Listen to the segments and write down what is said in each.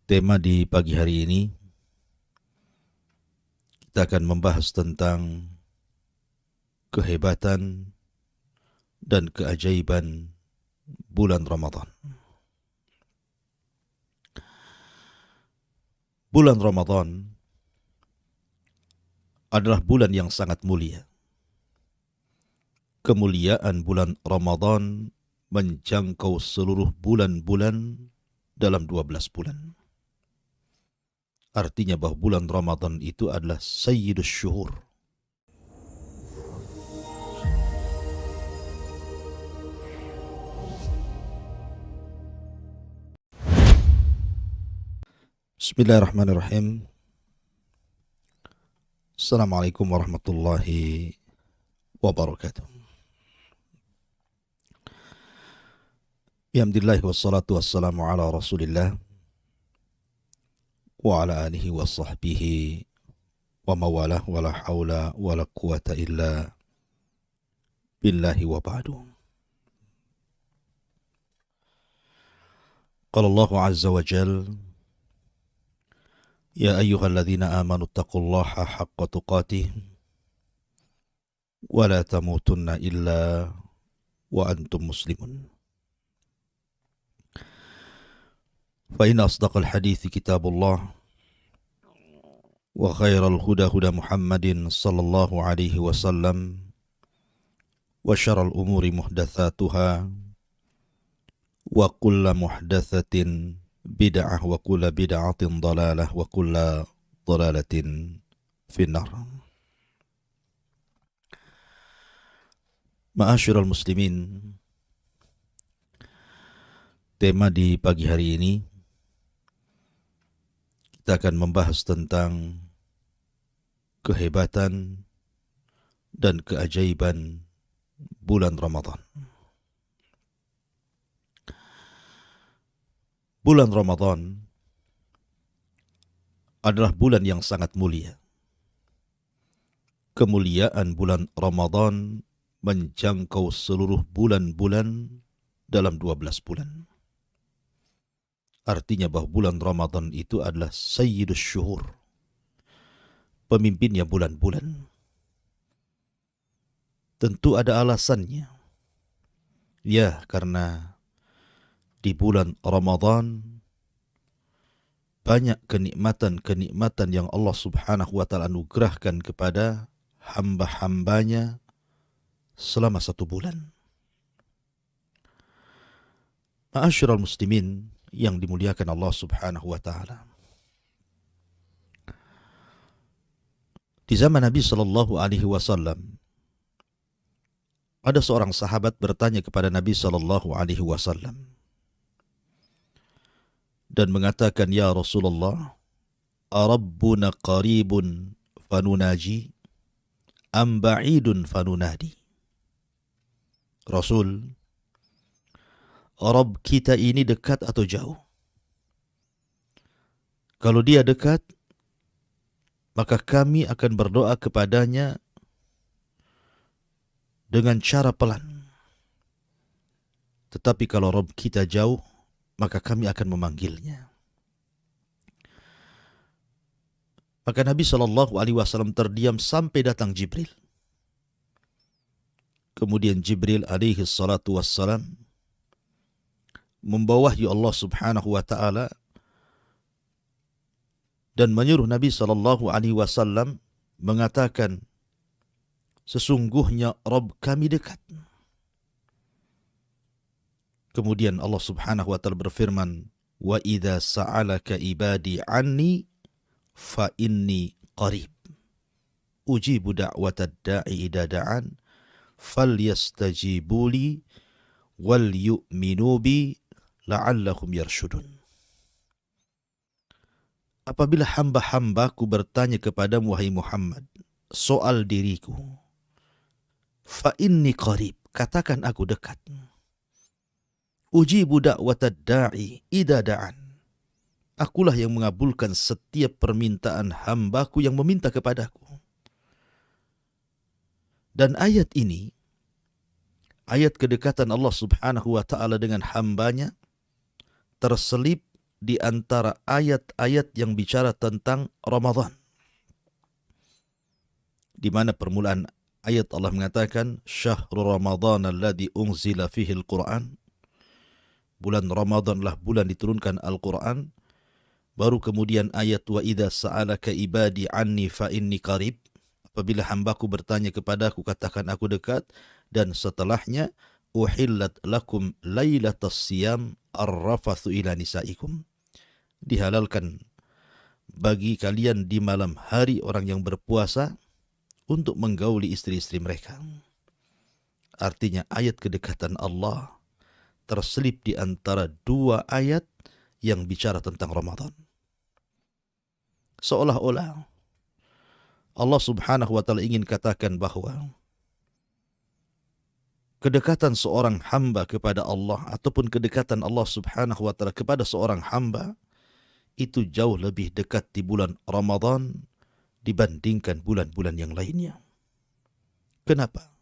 Tema di pagi hari ini kita akan membahas tentang kehebatan dan keajaiban bulan Ramadan. Bulan Ramadan adalah bulan yang sangat mulia. Kemuliaan bulan Ramadan menjangkau seluruh bulan-bulan dalam 12 bulan. Artinya bahwa bulan Ramadan itu adalah sayyidus syuhur. Bismillahirrahmanirrahim. Assalamualaikum warahmatullahi wabarakatuh. Alhamdulillah wassalatu wassalamu ala rasulillah wa ala alihi wa sahbihi wa mawalah wa la hawla wa la quwata illa billahi wa ba'du. Qala Allah azza wa jal, ya ayyuhalladzina amanu taqullaha haqqa tuqatih wa la tamutunna illa wa antum muslimun. فإن أصدق الحديث كتاب الله وخير الهدى هدى محمد صلى الله عليه وسلم وشر الأمور محدثاتها وكل محدثة بدعة وكل بدعة ضلالة وكل ضلالة في النار. Ma'asyiral muslimin, tema di pagi hari ini kita akan membahas tentang kehebatan dan keajaiban bulan Ramadan. Bulan Ramadan adalah bulan yang sangat mulia. Kemuliaan bulan Ramadan menjangkau seluruh bulan-bulan dalam 12 bulan. Artinya bahwa bulan Ramadan itu adalah sayyidus syuhur, pemimpinnya bulan-bulan. Tentu ada alasannya. Ya, karena di bulan Ramadan banyak kenikmatan-kenikmatan yang Allah subhanahu wa ta'ala anugerahkan kepada hamba-hambanya selama 1 bulan. Ma'asyiral muslimin yang dimuliakan Allah subhanahu wa ta'ala. Di zaman Nabi sallallahu alaihi wasallam ada seorang sahabat bertanya kepada Nabi sallallahu alaihi wasallam dan mengatakan, ya Rasulullah, arabbuna qaribun fanunaji am ba'idun fanunadi? Rasul, Rabb kita ini dekat atau jauh? Kalau dia dekat, maka kami akan berdoa kepadanya dengan cara pelan. Tetapi kalau Rabb kita jauh, maka kami akan memanggilnya. Maka Nabi SAW terdiam sampai datang Jibril. Kemudian Jibril alaihi salatu wassalam membawa wahyu Allah subhanahu wa ta'ala dan menyuruh Nabi SAW mengatakan, sesungguhnya Rabb kami dekat. Kemudian Allah subhanahu wa ta'ala berfirman, wa idza sa'alaka ibadi anni fa inni qarib ujibu da'watad da'i idza da'an falyastajibuli wal yu'minu bi la'allahum yarshudun. Apabila hamba-hambaku bertanya kepadamu wahai Muhammad soal diriku, fa inni qarib, katakan aku dekat. Ujibu da'watad da'i idza da'an, akulah yang mengabulkan setiap permintaan hambaku yang meminta kepadaku. Dan ayat ini, ayat kedekatan Allah subhanahu wa ta'ala dengan hambanya, terselip di antara ayat-ayat yang bicara tentang Ramadan. Di mana permulaan ayat Allah mengatakan syahrul Ramadan alladzi unzila fihi al-Qur'an. Bulan Ramadanlah bulan diturunkan Al-Qur'an. Baru kemudian ayat wa idza sa'alaka ibadi anni fa inni qarib. Apabila hambaku bertanya kepadaku, katakan aku dekat. Dan setelahnya uhillat lakum lailatas siyam ar-rafathu ila nisaikum. Dihalalkan bagi kalian di malam hari orang yang berpuasa untuk menggauli istri-istri mereka. Artinya ayat kedekatan Allah terselip di antara dua ayat yang bicara tentang Ramadan. Seolah-olah Allah subhanahu wa ta'ala ingin katakan bahwa kedekatan seorang hamba kepada Allah ataupun kedekatan Allah subhanahu wa ta'ala kepada seorang hamba itu jauh lebih dekat di bulan Ramadan dibandingkan bulan-bulan yang lainnya. Kenapa?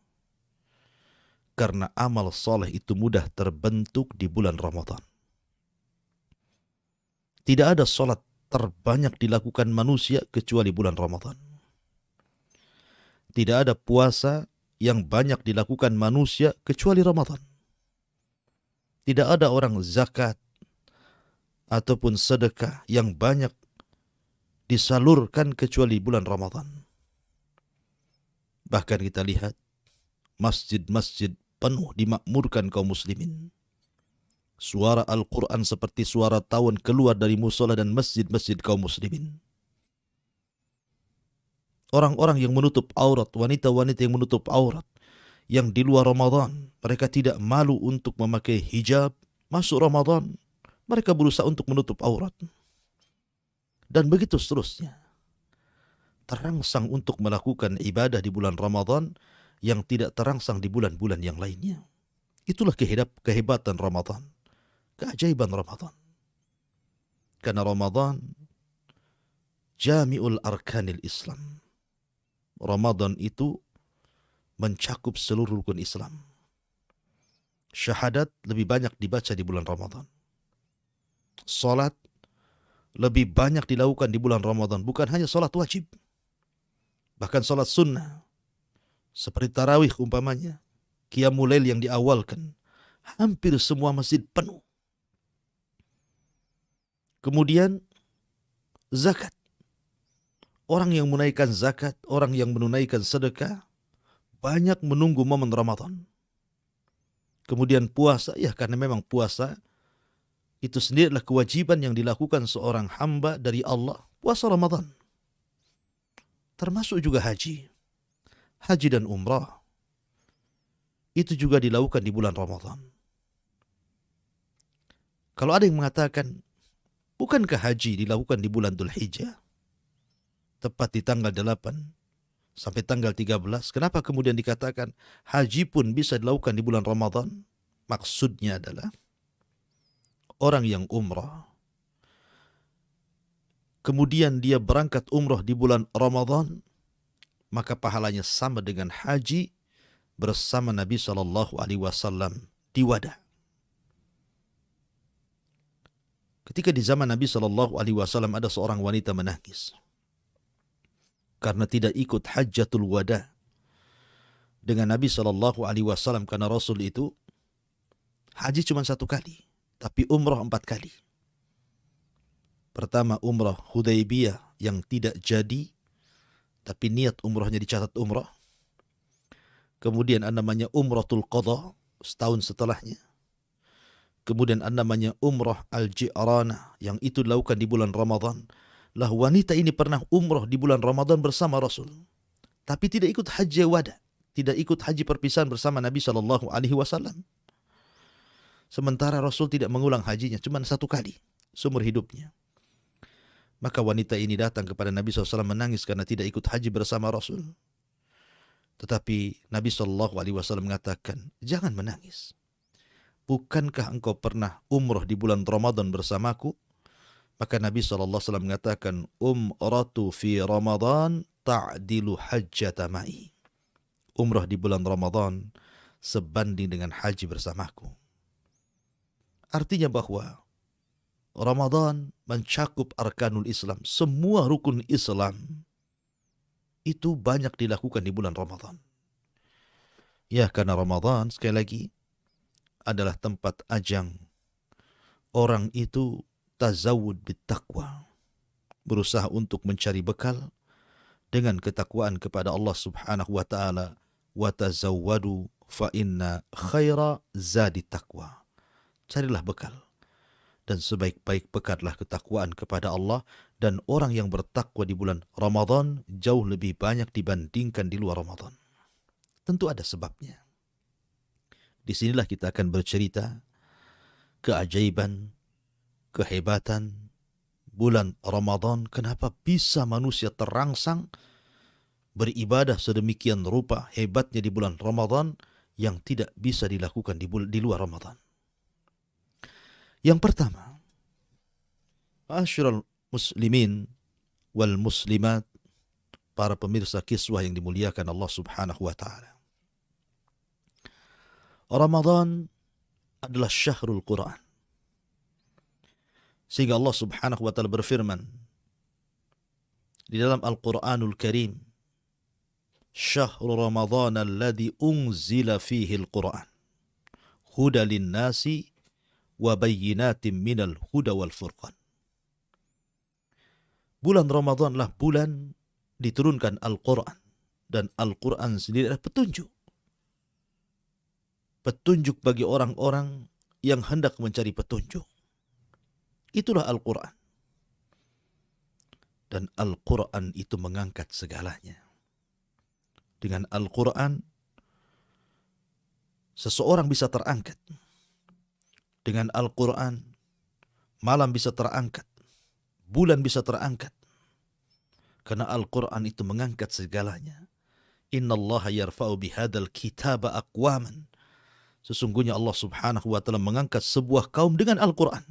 Karena amal soleh itu mudah terbentuk di bulan Ramadan. Tidak ada solat terbanyak dilakukan manusia kecuali bulan Ramadan. Tidak ada puasa yang banyak dilakukan manusia kecuali Ramadan. Tidak ada orang zakat ataupun sedekah yang banyak disalurkan kecuali bulan Ramadan. Bahkan kita lihat masjid-masjid penuh dimakmurkan kaum muslimin. Suara Al-Quran seperti suara tawon keluar dari musola dan masjid-masjid kaum muslimin. Orang-orang yang menutup aurat, wanita-wanita yang menutup aurat, yang di luar Ramadan, mereka tidak malu untuk memakai hijab. Masuk Ramadan, mereka berusaha untuk menutup aurat. Dan begitu seterusnya. Terangsang untuk melakukan ibadah di bulan Ramadan yang tidak terangsang di bulan-bulan yang lainnya. Itulah kehebatan Ramadan. Keajaiban Ramadan. Karena Ramadan jami'ul arkanil Islam. Ramadan itu mencakup seluruh rukun Islam. Syahadat lebih banyak dibaca di bulan Ramadan. Salat lebih banyak dilakukan di bulan Ramadan. Bukan hanya salat wajib. Bahkan salat sunnah. Seperti tarawih umpamanya. Qiyamul lail yang diawalkan. Hampir semua masjid penuh. Kemudian zakat. Orang yang menunaikan zakat, orang yang menunaikan sedekah, banyak menunggu momen Ramadan. Kemudian puasa, ya karena memang puasa itu sendiri adalah kewajiban yang dilakukan seorang hamba dari Allah. Puasa Ramadan. Termasuk juga haji. Haji dan umrah. Itu juga dilakukan di bulan Ramadan. Kalau ada yang mengatakan, bukankah haji dilakukan di bulan Dhul Hijjah? Tepat di tanggal 8 sampai tanggal 13. Kenapa kemudian dikatakan haji pun bisa dilakukan di bulan Ramadan? Maksudnya adalah orang yang umrah, kemudian dia berangkat umrah di bulan Ramadan, maka pahalanya sama dengan haji bersama Nabi SAW di Wada. Ketika di zaman Nabi SAW ada seorang wanita menangis karena tidak ikut hajjatul wada dengan Nabi SAW, karena Rasul itu haji cuma 1 kali, tapi umrah 4 kali. Pertama umrah Hudaybiyah yang tidak jadi, tapi niat umrahnya dicatat umrah. Kemudian ada namanya umratul qadha setahun setelahnya. Kemudian ada namanya umrah al-Ji'ranah yang itu dilakukan di bulan Ramadan. Lah wanita ini pernah umrah di bulan Ramadan bersama Rasul, tapi tidak ikut haji wada, tidak ikut haji perpisahan bersama Nabi SAW. Sementara Rasul tidak mengulang hajinya, cuma 1 kali seumur hidupnya. Maka wanita ini datang kepada Nabi SAW menangis karena tidak ikut haji bersama Rasul. Tetapi Nabi SAW mengatakan, jangan menangis. Bukankah engkau pernah umrah di bulan Ramadan bersamaku? Maka Nabi SAW mengatakan, umratu fi Ramadan ta'dilu hajjata ma'i. Umrah di bulan Ramadan sebanding dengan haji bersamaku. Artinya bahwa Ramadan mencakup arkanul Islam. Semua rukun Islam itu banyak dilakukan di bulan Ramadan. Ya, karena Ramadan sekali lagi adalah tempat ajang orang itu tazawud bittaqwa, berusaha untuk mencari bekal dengan ketakwaan kepada Allah Subhanahu wa taala. Wa tazawwadu fa inna khaira zadi taqwa. Carilah bekal, dan sebaik-baik bekallah ketakwaan kepada Allah, dan orang yang bertakwa di bulan Ramadan jauh lebih banyak dibandingkan di luar Ramadan. Tentu ada sebabnya. Disinilah kita akan bercerita keajaiban, kehebatan bulan Ramadan, kenapa bisa manusia terangsang beribadah sedemikian rupa hebatnya di bulan Ramadan yang tidak bisa dilakukan di luar Ramadan. Yang pertama, ma'asyiral muslimin wal muslimat, para pemirsa kiswah yang dimuliakan Allah Subhanahu wa taala. Ramadan adalah syahrul Quran. Sehingga Allah Subhanahu wa taala berfirman di dalam Al-Qur'anul Karim, "Syahrul Ramadan alladzi unzila fihi al-Qur'an, huda lin-nasi wa bayyinatin minal huda wal furqan." Bulan Ramadanlah bulan diturunkan Al-Qur'an, dan Al-Qur'an sendiri adalah petunjuk. Petunjuk bagi orang-orang yang hendak mencari petunjuk. Itulah Al-Quran. Dan Al-Quran itu mengangkat segalanya. Dengan Al-Quran, seseorang bisa terangkat. Dengan Al-Quran, malam bisa terangkat. Bulan bisa terangkat. Karena Al-Quran itu mengangkat segalanya. Inna Allah yarfa'u bihadal kitaba aqwaman. Sesungguhnya Allah Subhanahu wa taala mengangkat sebuah kaum dengan Al-Quran.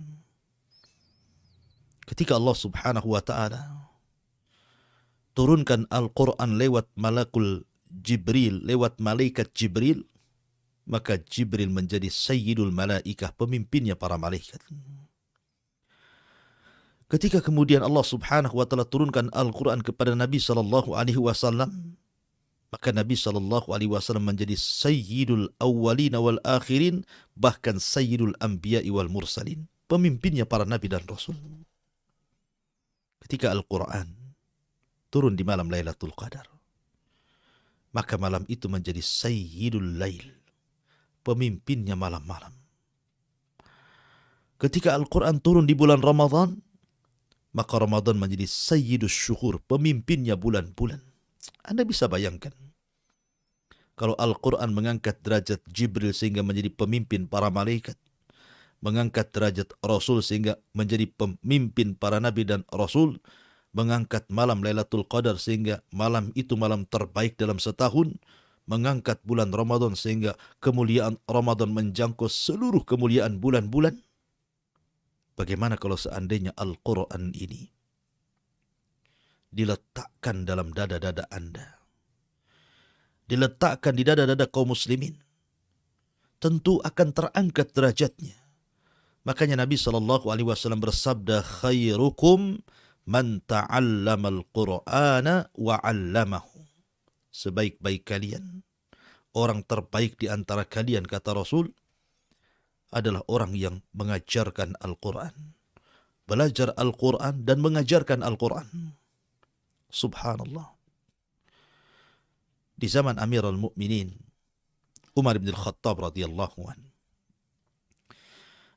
Ketika Allah Subhanahu wa taala turunkan Al-Quran lewat malakul Jibril, lewat malaikat Jibril, maka Jibril menjadi sayyidul malaikah, pemimpinnya para malaikat. Ketika kemudian Allah Subhanahu wa taala turunkan Al-Quran kepada Nabi sallallahu alaihi wasallam, maka Nabi sallallahu alaihi wasallam menjadi sayyidul awwalin wal akhirin, bahkan sayyidul anbiya'i wal mursalin, pemimpinnya para nabi dan rasul. Ketika Al-Quran turun di malam Lailatul Qadar, maka malam itu menjadi sayyidul lail, pemimpinnya malam-malam. Ketika Al-Quran turun di bulan Ramadan, maka Ramadan menjadi sayyidus syuhur, pemimpinnya bulan-bulan. Anda bisa bayangkan, kalau Al-Quran mengangkat derajat Jibril sehingga menjadi pemimpin para malaikat, mengangkat derajat Rasul sehingga menjadi pemimpin para nabi dan Rasul, mengangkat malam Lailatul Qadar sehingga malam itu malam terbaik dalam setahun, mengangkat bulan Ramadan sehingga kemuliaan Ramadan menjangkau seluruh kemuliaan bulan-bulan. Bagaimana kalau seandainya Al-Quran ini diletakkan dalam dada-dada Anda, diletakkan di dada-dada kaum muslimin, tentu akan terangkat derajatnya. Makanya Nabi SAW bersabda, "Khairukum man ta'allama al-Qur'ana wa 'allamahu." Sebaik-baik kalian, orang terbaik di antara kalian, kata Rasul, adalah orang yang mengajarkan Al-Quran, belajar Al-Quran dan mengajarkan Al-Quran. Subhanallah. Di zaman Amirul Mukminin Umar bin Khattab radhiyallahu anhu,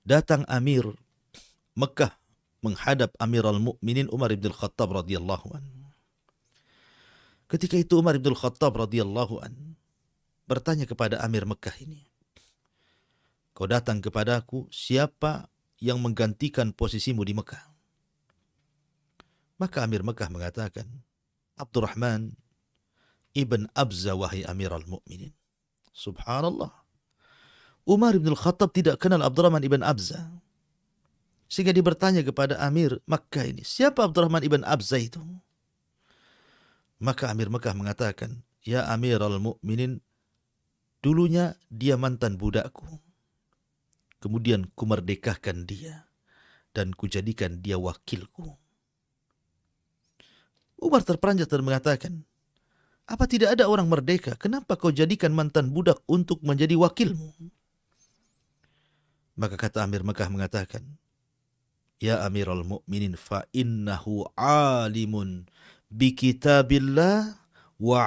datang Amir Mekah menghadap Amirul Mukminin Umar bin Khattab radhiyallahu anhu. Ketika itu Umar bin Khattab radhiyallahu anhu bertanya kepada Amir Mekah ini, "Kau datang kepadaku, siapa yang menggantikan posisimu di Mekah?" Maka Amir Mekah mengatakan, "Abdurrahman ibn Abza, wahai Amirul Mukminin." Subhanallah. Umar bin Khattab tidak kenal Abdurrahman ibn Abza. Sehingga dia bertanya kepada Amir Makkah ini, siapa Abdurrahman ibn Abza itu? Maka Amir Makkah mengatakan, "Ya Amirul Mukminin, dulunya dia mantan budakku. Kemudian kumerdekakan dia. dan kujadikan dia wakilku. Umar terperanjat dan mengatakan, apa tidak ada orang merdeka? Kenapa kau jadikan mantan budak untuk menjadi wakilmu? Maka kata Amir Mekah mengatakan, ya Amirul Mukminin, fa innahu alimun bi kitabillah wa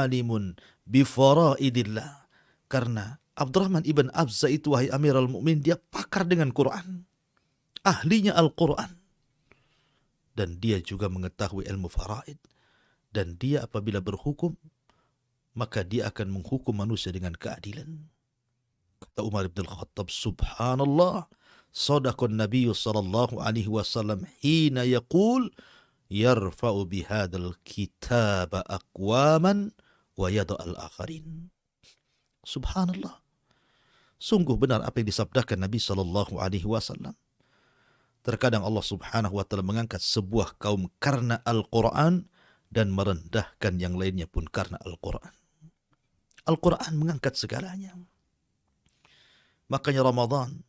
alimun bi faraidillah. Karena Abdurrahman ibn Abza itu, wahai Amirul Mukminin, dia pakar dengan Quran, ahlinya Al-Quran, dan dia juga mengetahui ilmu faraid. Dan dia apabila berhukum, maka dia akan menghukum manusia dengan keadilan. Kata Umar bin Khattab, subhanallah, sadaqan Nabi sallallahu alaihi wasallam hina yaqul yarfa'u bihadzal kitab aqwaman wa yada'al akharin. Subhanallah. Sungguh benar apa yang disabdakan Nabi sallallahu alaihi wasallam. Terkadang Allah subhanahu wa ta'ala mengangkat sebuah kaum karena Al-Quran dan merendahkan yang lainnya pun karena Al-Quran. Al-Quran mengangkat segalanya. Makanya Ramadan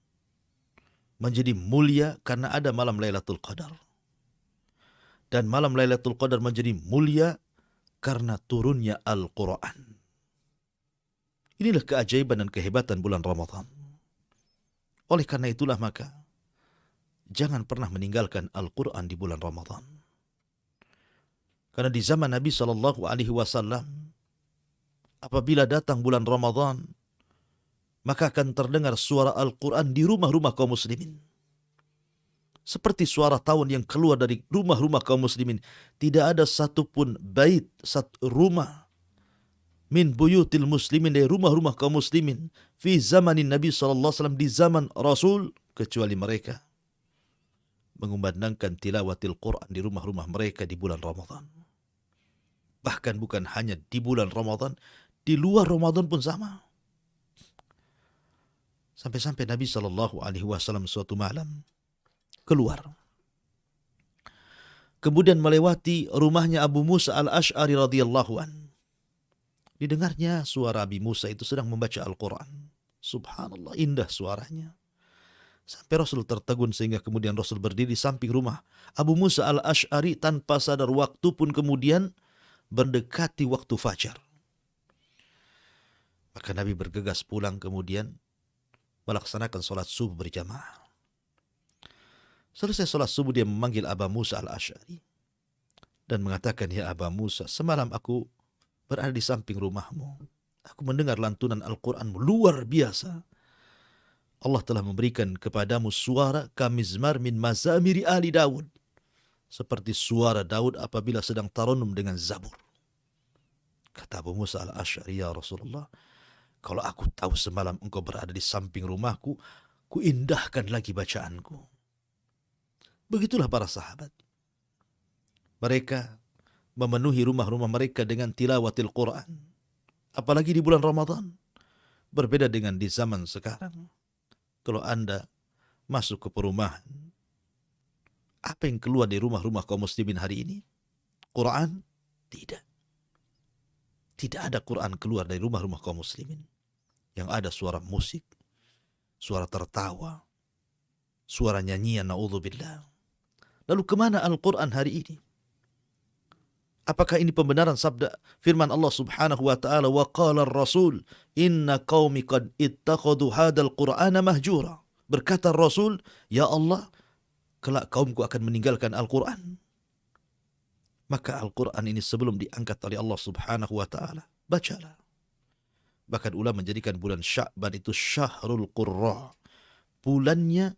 menjadi mulia karena ada malam Lailatul Qadar. Dan malam Lailatul Qadar menjadi mulia karena turunnya Al-Quran. Inilah keajaiban dan kehebatan bulan Ramadan. Oleh karena itulah maka jangan pernah meninggalkan Al-Quran di bulan Ramadan. Karena di zaman Nabi SAW, apabila datang bulan Ramadan, maka akan terdengar suara Al-Quran di rumah-rumah kaum muslimin. Seperti suara tawon yang keluar dari rumah-rumah kaum muslimin. Tidak ada satupun bait, satu rumah, min buyutil muslimin, dari rumah-rumah kaum muslimin, fi zamanin Nabi SAW, di zaman Rasul, kecuali mereka mengumandangkan tilawatil Quran di rumah-rumah mereka di bulan Ramadan. Bahkan bukan hanya di bulan Ramadan, di luar Ramadan pun sama. Sampai-sampai Nabi SAW suatu malam keluar. Kemudian melewati rumahnya Abu Musa al-Ash'ari radhiyallahu an. Didengarnya suara Abi Musa itu sedang membaca Al-Quran. Subhanallah, indah suaranya. Sampai Rasul tertegun sehingga kemudian Rasul berdiri di samping rumah Abu Musa al-Ash'ari, tanpa sadar waktu pun kemudian mendekati waktu fajar. Maka Nabi bergegas pulang kemudian melaksanakan sholat subuh berjamaah. Selesai sholat subuh dia memanggil Abu Musa al-Ash'ari dan mengatakan, ya Abu Musa, semalam aku berada di samping rumahmu. Aku mendengar lantunan Al-Quranmu luar biasa. Allah telah memberikan kepadamu suara kamizmar min mazamiri ali Daud, seperti suara Daud apabila sedang taranum dengan Zabur. Kata Abu Musa al-Ash'ari, ya Rasulullah, kalau aku tahu semalam engkau berada di samping rumahku, ku indahkan lagi bacaanku. Begitulah para sahabat. Mereka memenuhi rumah-rumah mereka dengan tilawatil Quran. Apalagi di bulan Ramadan. Berbeda dengan di zaman sekarang. Kalau Anda masuk ke perumahan, apa yang keluar dari rumah-rumah kaum muslimin hari ini? Quran? Tidak. Tidak ada Quran keluar dari rumah-rumah kaum muslimin. Yang ada suara musik, suara tertawa, suara nyanyian, na'udzubillah. Lalu kemana Al-Quran hari ini? Apakah ini pembenaran sabda firman Allah subhanahu wa ta'ala, wa qala ar-rasul inna qaumi qad ittakhadhu hadzal qur'ana mahjura. Berkata Rasul, ya Allah, kelak kaumku akan meninggalkan Al-Quran. Maka Al-Quran ini sebelum diangkat oleh Allah subhanahu wa ta'ala, bacalah. Bahkan ulama menjadikan bulan Sya'ban itu syahrul qurra, bulannya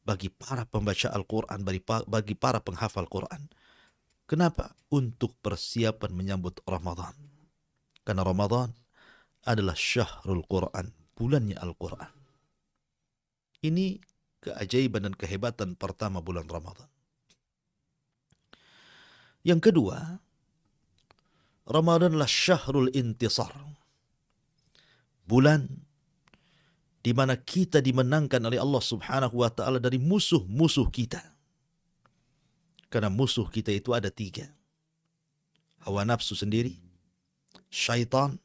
bagi para pembaca Al-Quran, bagi para penghafal Quran. Kenapa? Untuk persiapan menyambut Ramadan. Karena Ramadan adalah syahrul Quran, bulannya Al-Quran. Ini keajaiban dan kehebatan pertama bulan Ramadan. Yang kedua, Ramadan adalah syahrul intisar. Bulan di mana kita dimenangkan oleh Allah subhanahu wa ta'ala dari musuh-musuh kita. Karena musuh kita itu ada 3. Hawa nafsu sendiri, syaitan,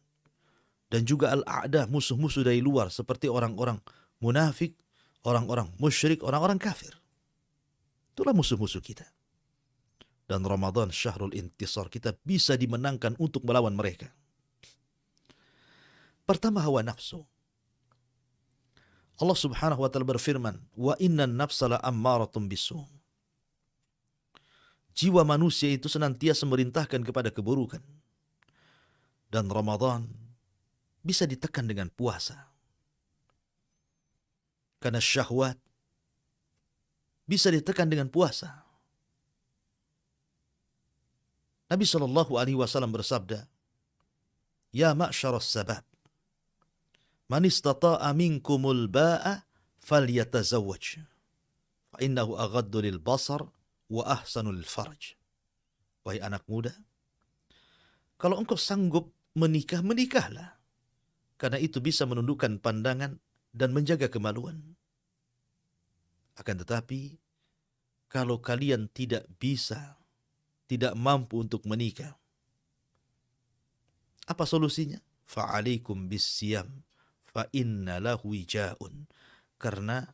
dan juga al-a'da, musuh-musuh dari luar, seperti orang-orang munafik, orang-orang musyrik, orang-orang kafir. Itulah musuh-musuh kita. Dan Ramadan syahrul intisar, kita bisa dimenangkan untuk melawan mereka. Pertama, hawa nafsu. Allah Subhanahu wa taala berfirman, "Wa innan nafsa la ammaratun bisu." Jiwa manusia itu senantiasa memerintahkan kepada keburukan. Dan Ramadan bisa ditekan dengan puasa. Karena syahwat bisa ditekan dengan puasa. Nabi SAW bersabda, "Ya ma'syaras sabab, man istata'a minkumul ba'a falyatazawwaj, fa innahu aghaddu lil basar wa ahsanu lil farj." Wahai anak muda, kalau engkau sanggup menikah, menikahlah. Karena itu bisa menundukkan pandangan dan menjaga kemaluan. Akan tetapi, kalau kalian tidak bisa, tidak mampu untuk menikah, apa solusinya? Fa'alaikum bis-siyam fa inna lahu wija'un. Karena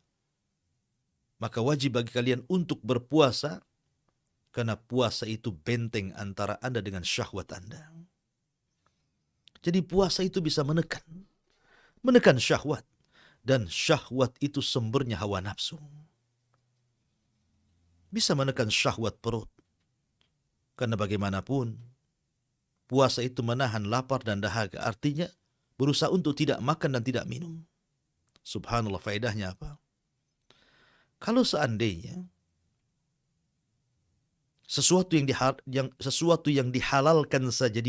maka wajib bagi kalian untuk berpuasa, karena puasa itu benteng antara Anda dengan syahwat Anda. Jadi puasa itu bisa menekan syahwat. Dan syahwat itu sumbernya hawa nafsu. Bisa menekan syahwat perut. Karena bagaimanapun, puasa itu menahan lapar dan dahaga. Artinya, berusaha untuk tidak makan dan tidak minum. Subhanallah, faedahnya apa? Kalau seandainya sesuatu yang dihalalkan saja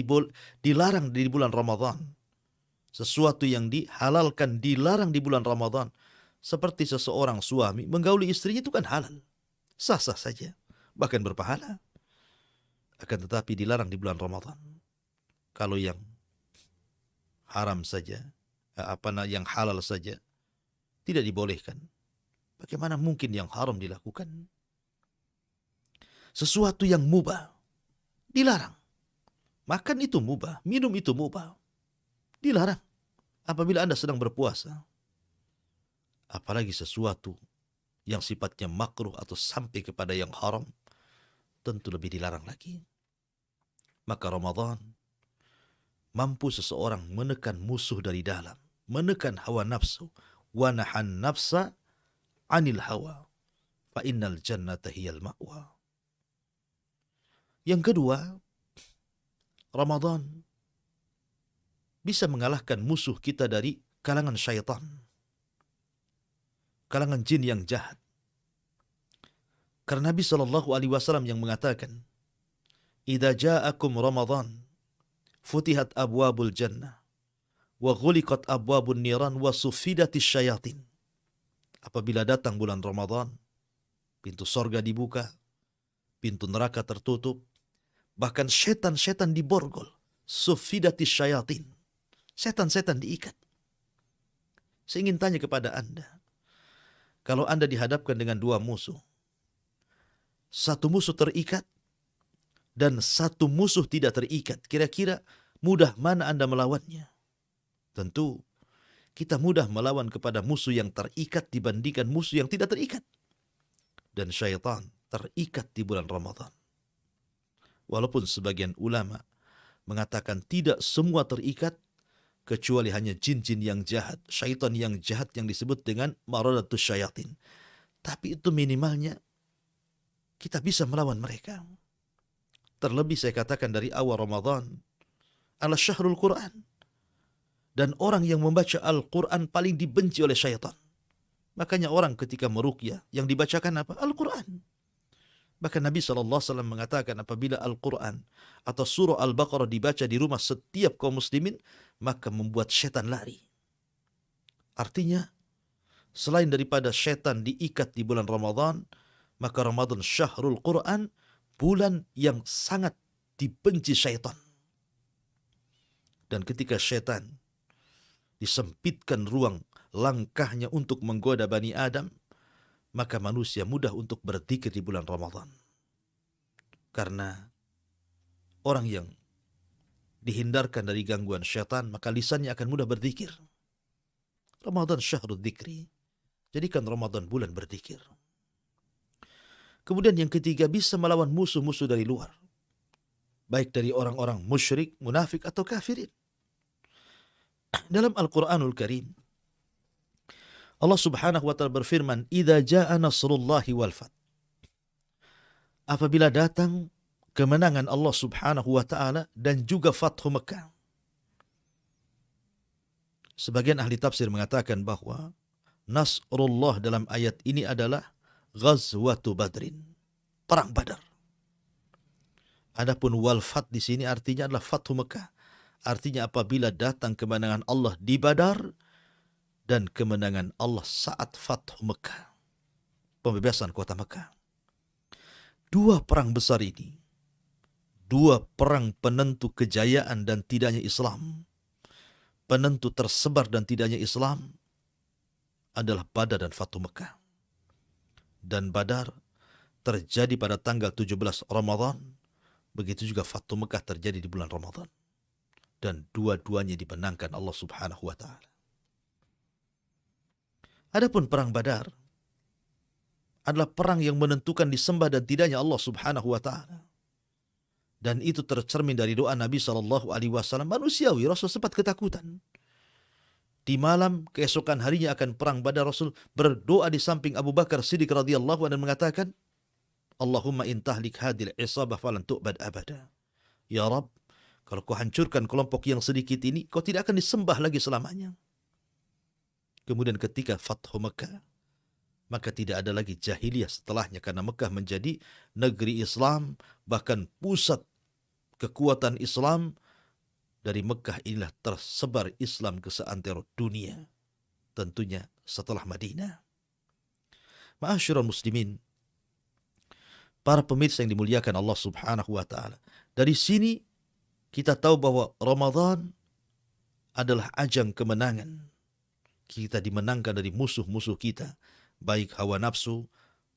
dilarang di bulan Ramadan. Sesuatu yang dihalalkan dilarang di bulan Ramadan. Seperti seseorang suami menggauli istrinya, itu kan halal. Sah-sah saja. Bahkan berpahala. Akan tetapi dilarang di bulan Ramadan. Kalau yang haram saja, yang halal saja, tidak dibolehkan. Bagaimana mungkin yang haram dilakukan? Sesuatu yang mubah dilarang. Makan itu mubah, minum itu mubah. Dilarang apabila Anda sedang berpuasa. Apalagi sesuatu yang sifatnya makruh atau sampai kepada yang haram, tentu lebih dilarang lagi. Maka Ramadan mampu seseorang menekan musuh dari dalam, menekan hawa nafsu, wa nahan nafsa anil hawa, fa innal jannata hiyal ma'wa. Yang kedua, Ramadan bisa mengalahkan musuh kita dari kalangan syaitan, kalangan jin yang jahat. Karena Nabi SAW yang mengatakan, "Idza ja'akum Ramadan, futihat abwabul jannah, wa ghuliqat abwabun niran, wa suffidatis syayatin." Apabila datang bulan Ramadan, pintu sorga dibuka, pintu neraka tertutup, bahkan setan-setan diborgol. Suffidatis syayatin. Setan-setan diikat. Saya ingin tanya kepada Anda, kalau Anda dihadapkan dengan dua musuh, satu musuh terikat dan satu musuh tidak terikat, kira-kira mudah mana Anda melawannya? Tentu kita mudah melawan kepada musuh yang terikat dibandingkan musuh yang tidak terikat. Dan syaitan terikat di bulan Ramadan. Walaupun sebagian ulama mengatakan tidak semua terikat, kecuali hanya jin-jin yang jahat, syaitan yang jahat yang disebut dengan maradatus syayatin. Tapi itu minimalnya kita bisa melawan mereka. Terlebih saya katakan dari awal Ramadan, ala syahrul Quran. Dan orang yang membaca Al-Quran paling dibenci oleh syaitan. Makanya orang ketika meruqyah, yang dibacakan apa? Al-Quran. Bahkan Nabi SAW mengatakan apabila Al-Quran atau surah Al-Baqarah dibaca di rumah setiap kaum muslimin, maka membuat syaitan lari. Artinya, selain daripada syaitan diikat di bulan Ramadan, maka Ramadan syahrul Quran, bulan yang sangat dibenci syaitan. Dan ketika syaitan disempitkan ruang langkahnya untuk menggoda Bani Adam, maka manusia mudah untuk berzikir di bulan Ramadan. Karena orang yang dihindarkan dari gangguan syaitan, maka lisannya akan mudah berzikir. Ramadan syahrul dzikri. Jadikan Ramadan bulan berzikir. Kemudian yang ketiga, bisa melawan musuh-musuh dari luar, baik dari orang-orang musyrik, munafik atau kafirin. Dalam Al-Quranul Karim, Allah Subhanahu wa taala berfirman, "Idza jaa nasrullahi wal fath." Apabila datang kemenangan Allah Subhanahu wa taala dan juga Fathu Mekah. Sebagian ahli tafsir mengatakan bahwa Nasrullah dalam ayat ini adalah Ghazwatu Badrin, perang Badar. Adapun wal fath di sini artinya adalah Fathu Mekah. Artinya apabila datang kemenangan Allah di Badar dan kemenangan Allah saat Fathu Mekah, pembebasan kota Mekah. Dua perang besar ini, dua perang penentu kejayaan dan tidaknya Islam, penentu tersebar dan tidaknya Islam, adalah Badar dan Fathu Mekah. Dan Badar terjadi pada tanggal 17 Ramadan, begitu juga Fathu Mekah terjadi di bulan Ramadan. Dan dua-duanya dimenangkan Allah Subhanahu wa taala. Adapun perang Badar adalah perang yang menentukan disembah dan tidaknya Allah Subhanahu wa taala. Dan itu tercermin dari doa Nabi SAW, manusiawi. Rasul sempat ketakutan. Di malam keesokan harinya akan perang Badar, Rasul berdoa di samping Abu Bakar Siddiq radhiyallahu anhu dan mengatakan, Allahumma intahlik hadil isabah falan tu'bad abada. Ya Rabb, kalau kau hancurkan kelompok yang sedikit ini, kau tidak akan disembah lagi selamanya. Kemudian ketika Fathu Mekah, maka tidak ada lagi jahiliyah setelahnya, karena Mekah menjadi negeri Islam, bahkan pusat kekuatan Islam. Dari Mekah inilah tersebar Islam ke seantero dunia, tentunya setelah Madinah. Ma'asyiral muslimin, para pemirsa yang dimuliakan Allah Subhanahu wa taala, dari sini kita tahu bahwa Ramadan adalah ajang kemenangan. Kita dimenangkan dari musuh-musuh kita, baik hawa nafsu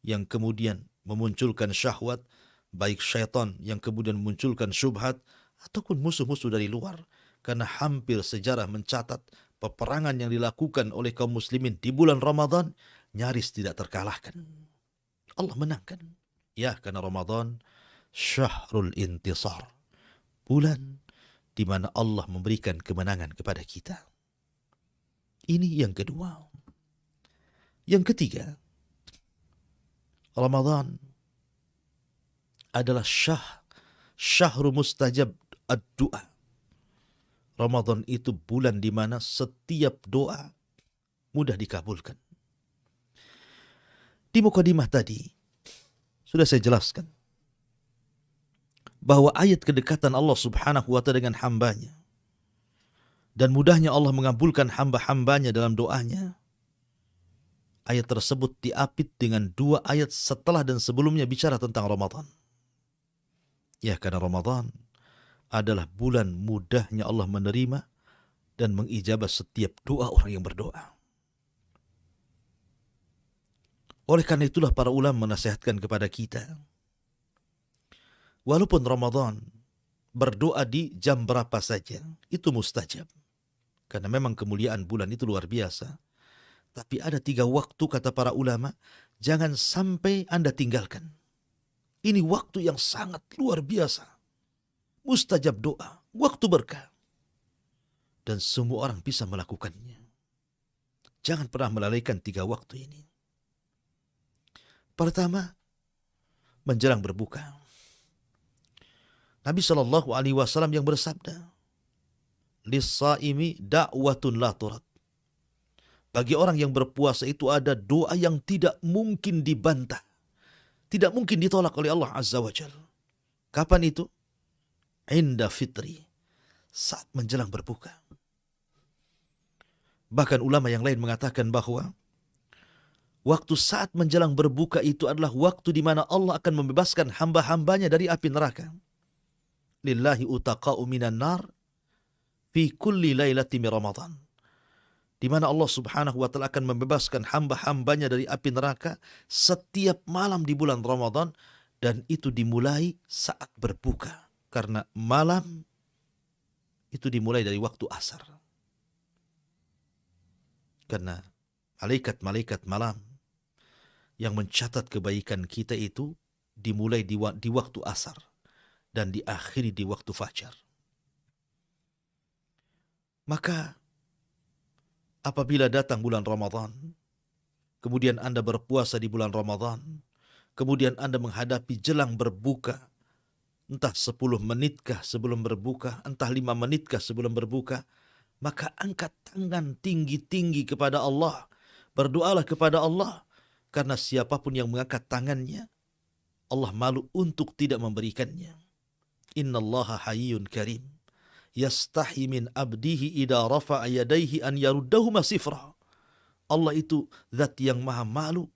yang kemudian memunculkan syahwat, baik syaitan yang kemudian memunculkan syubhat, ataupun musuh-musuh dari luar. Karena hampir sejarah mencatat peperangan yang dilakukan oleh kaum muslimin di bulan Ramadan nyaris tidak terkalahkan. Allah menangkan. Ya, karena Ramadan syahrul intisar, bulan di mana Allah memberikan kemenangan kepada kita. Ini yang kedua. Yang ketiga, Ramadan adalah syahru mustajab ad-du'a. Ramadan itu bulan di mana setiap doa mudah dikabulkan. Di mukadimah tadi sudah saya jelaskan bahwa ayat kedekatan Allah Subhanahu wa taala dengan hambanya dan mudahnya Allah mengabulkan hamba-hambanya dalam doanya. Ayat tersebut diapit dengan dua ayat setelah dan sebelumnya bicara tentang Ramadan. Ya, karena Ramadan adalah bulan mudahnya Allah menerima dan mengijabah setiap doa orang yang berdoa. Oleh karena itulah para ulama menasihatkan kepada kita, walaupun Ramadan berdoa di jam berapa saja, itu mustajab. Karena memang kemuliaan bulan itu luar biasa. Tapi ada 3 waktu, kata para ulama, jangan sampai Anda tinggalkan. Ini waktu yang sangat luar biasa. Mustajab doa, waktu berkah. Dan semua orang bisa melakukannya. Jangan pernah melalaikan 3 waktu ini. Pertama, menjelang berbuka. Nabi SAW yang bersabda, Lis-saimi da'watun la turad. Bagi orang yang berpuasa itu ada doa yang tidak mungkin dibantah. Tidak mungkin ditolak oleh Allah Azza wa Jalla. Kapan itu? Inda fitri. Saat menjelang berbuka. Bahkan ulama yang lain mengatakan bahwa waktu saat menjelang berbuka itu adalah waktu di mana Allah akan membebaskan hamba-hambanya dari api neraka. Lillahi utaqa'u minan nar fi kulli lailati min Ramadan. Di mana Allah Subhanahu wa taala akan membebaskan hamba-hambanya dari api neraka setiap malam di bulan Ramadan, dan itu dimulai saat berbuka. Karena malam itu dimulai dari waktu asar. Karena malaikat-malaikat malam yang mencatat kebaikan kita itu dimulai di waktu asar dan diakhiri di waktu fajar. Maka apabila datang bulan Ramadan, kemudian Anda berpuasa di bulan Ramadan, kemudian Anda menghadapi jelang berbuka, entah 10 menitkah sebelum berbuka, entah 5 menitkah sebelum berbuka, maka angkat tangan tinggi-tinggi kepada Allah. Berdoalah kepada Allah. Karena siapapun yang mengangkat tangannya, Allah malu untuk tidak memberikannya. Innallaha hayyun karim. Yastahi min abdihi idha rafa'a yadaihi an yaruddahuma sifra. Allah itu zat yang maha malu,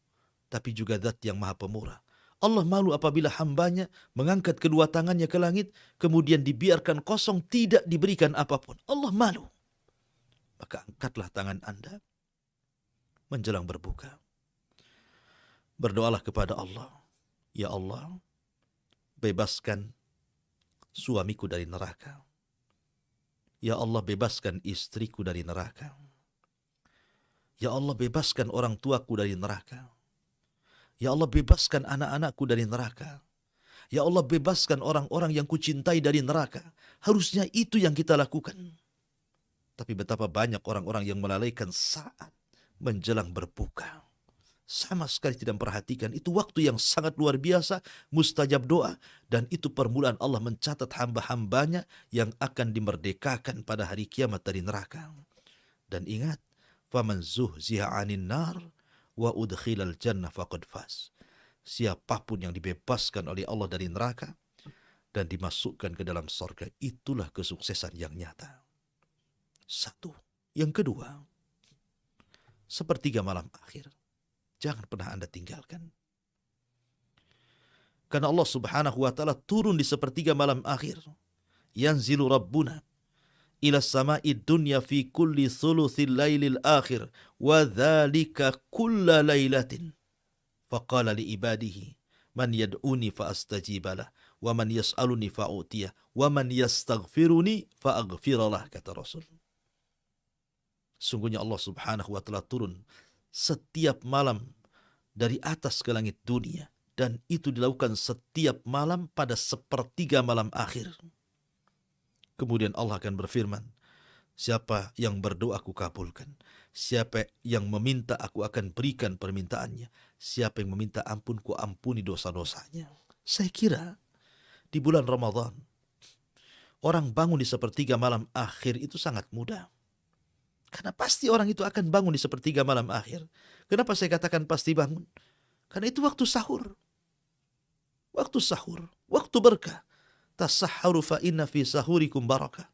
tapi juga zat yang maha pemurah. Allah malu apabila hambanya mengangkat kedua tangannya ke langit, kemudian dibiarkan kosong, tidak diberikan apapun. Allah malu. Maka angkatlah tangan Anda menjelang berbuka. Berdoalah kepada Allah. Ya Allah, bebaskan suamiku dari neraka. Ya Allah, bebaskan istriku dari neraka. Ya Allah, bebaskan orang tuaku dari neraka. Ya Allah, bebaskan anak-anakku dari neraka. Ya Allah, bebaskan orang-orang yang kucintai dari neraka. Harusnya itu yang kita lakukan. Tapi betapa banyak orang-orang yang melalaikan saat menjelang berbuka. Sama sekali tidak memperhatikan. Itu waktu yang sangat luar biasa, mustajab doa. Dan itu permulaan Allah mencatat hamba-hambanya yang akan dimerdekakan pada hari kiamat dari neraka. Dan ingat, faman zuhziha 'anil nar wa udkhilal jannah faqad faz. Siapapun yang dibebaskan oleh Allah dari neraka dan dimasukkan ke dalam surga, itulah kesuksesan yang nyata. Satu. Yang kedua, sepertiga malam akhir. Jangan pernah Anda tinggalkan. Karena Allah Subhanahu wa ta'ala turun di sepertiga malam akhir. Yanzilu Rabbuna ila sama'i dunya fi kulli thuluthil lailil akhir wa dhalika kulla lailatin. Faqala li ibadihi man yad'uni fa astajibalah wa man yas'aluni fa u'tiyah wa man yastaghfiruni fa aghfiralah, kata Rasul. Sungguhnya Allah Subhanahu wa ta'ala turun setiap malam dari atas ke langit dunia, dan itu dilakukan setiap malam pada sepertiga malam akhir. Kemudian Allah akan berfirman, siapa yang berdoa aku kabulkan, siapa yang meminta aku akan berikan permintaannya, siapa yang meminta ampun ku ampuni dosa-dosanya. Saya kira di bulan Ramadan orang bangun di sepertiga malam akhir itu sangat mudah. Karena pasti orang itu akan bangun di sepertiga malam akhir. Kenapa saya katakan pasti bangun? Karena itu waktu sahur. Waktu sahur, waktu berkah. Tasahharu fa inna fi sahurikum barakah.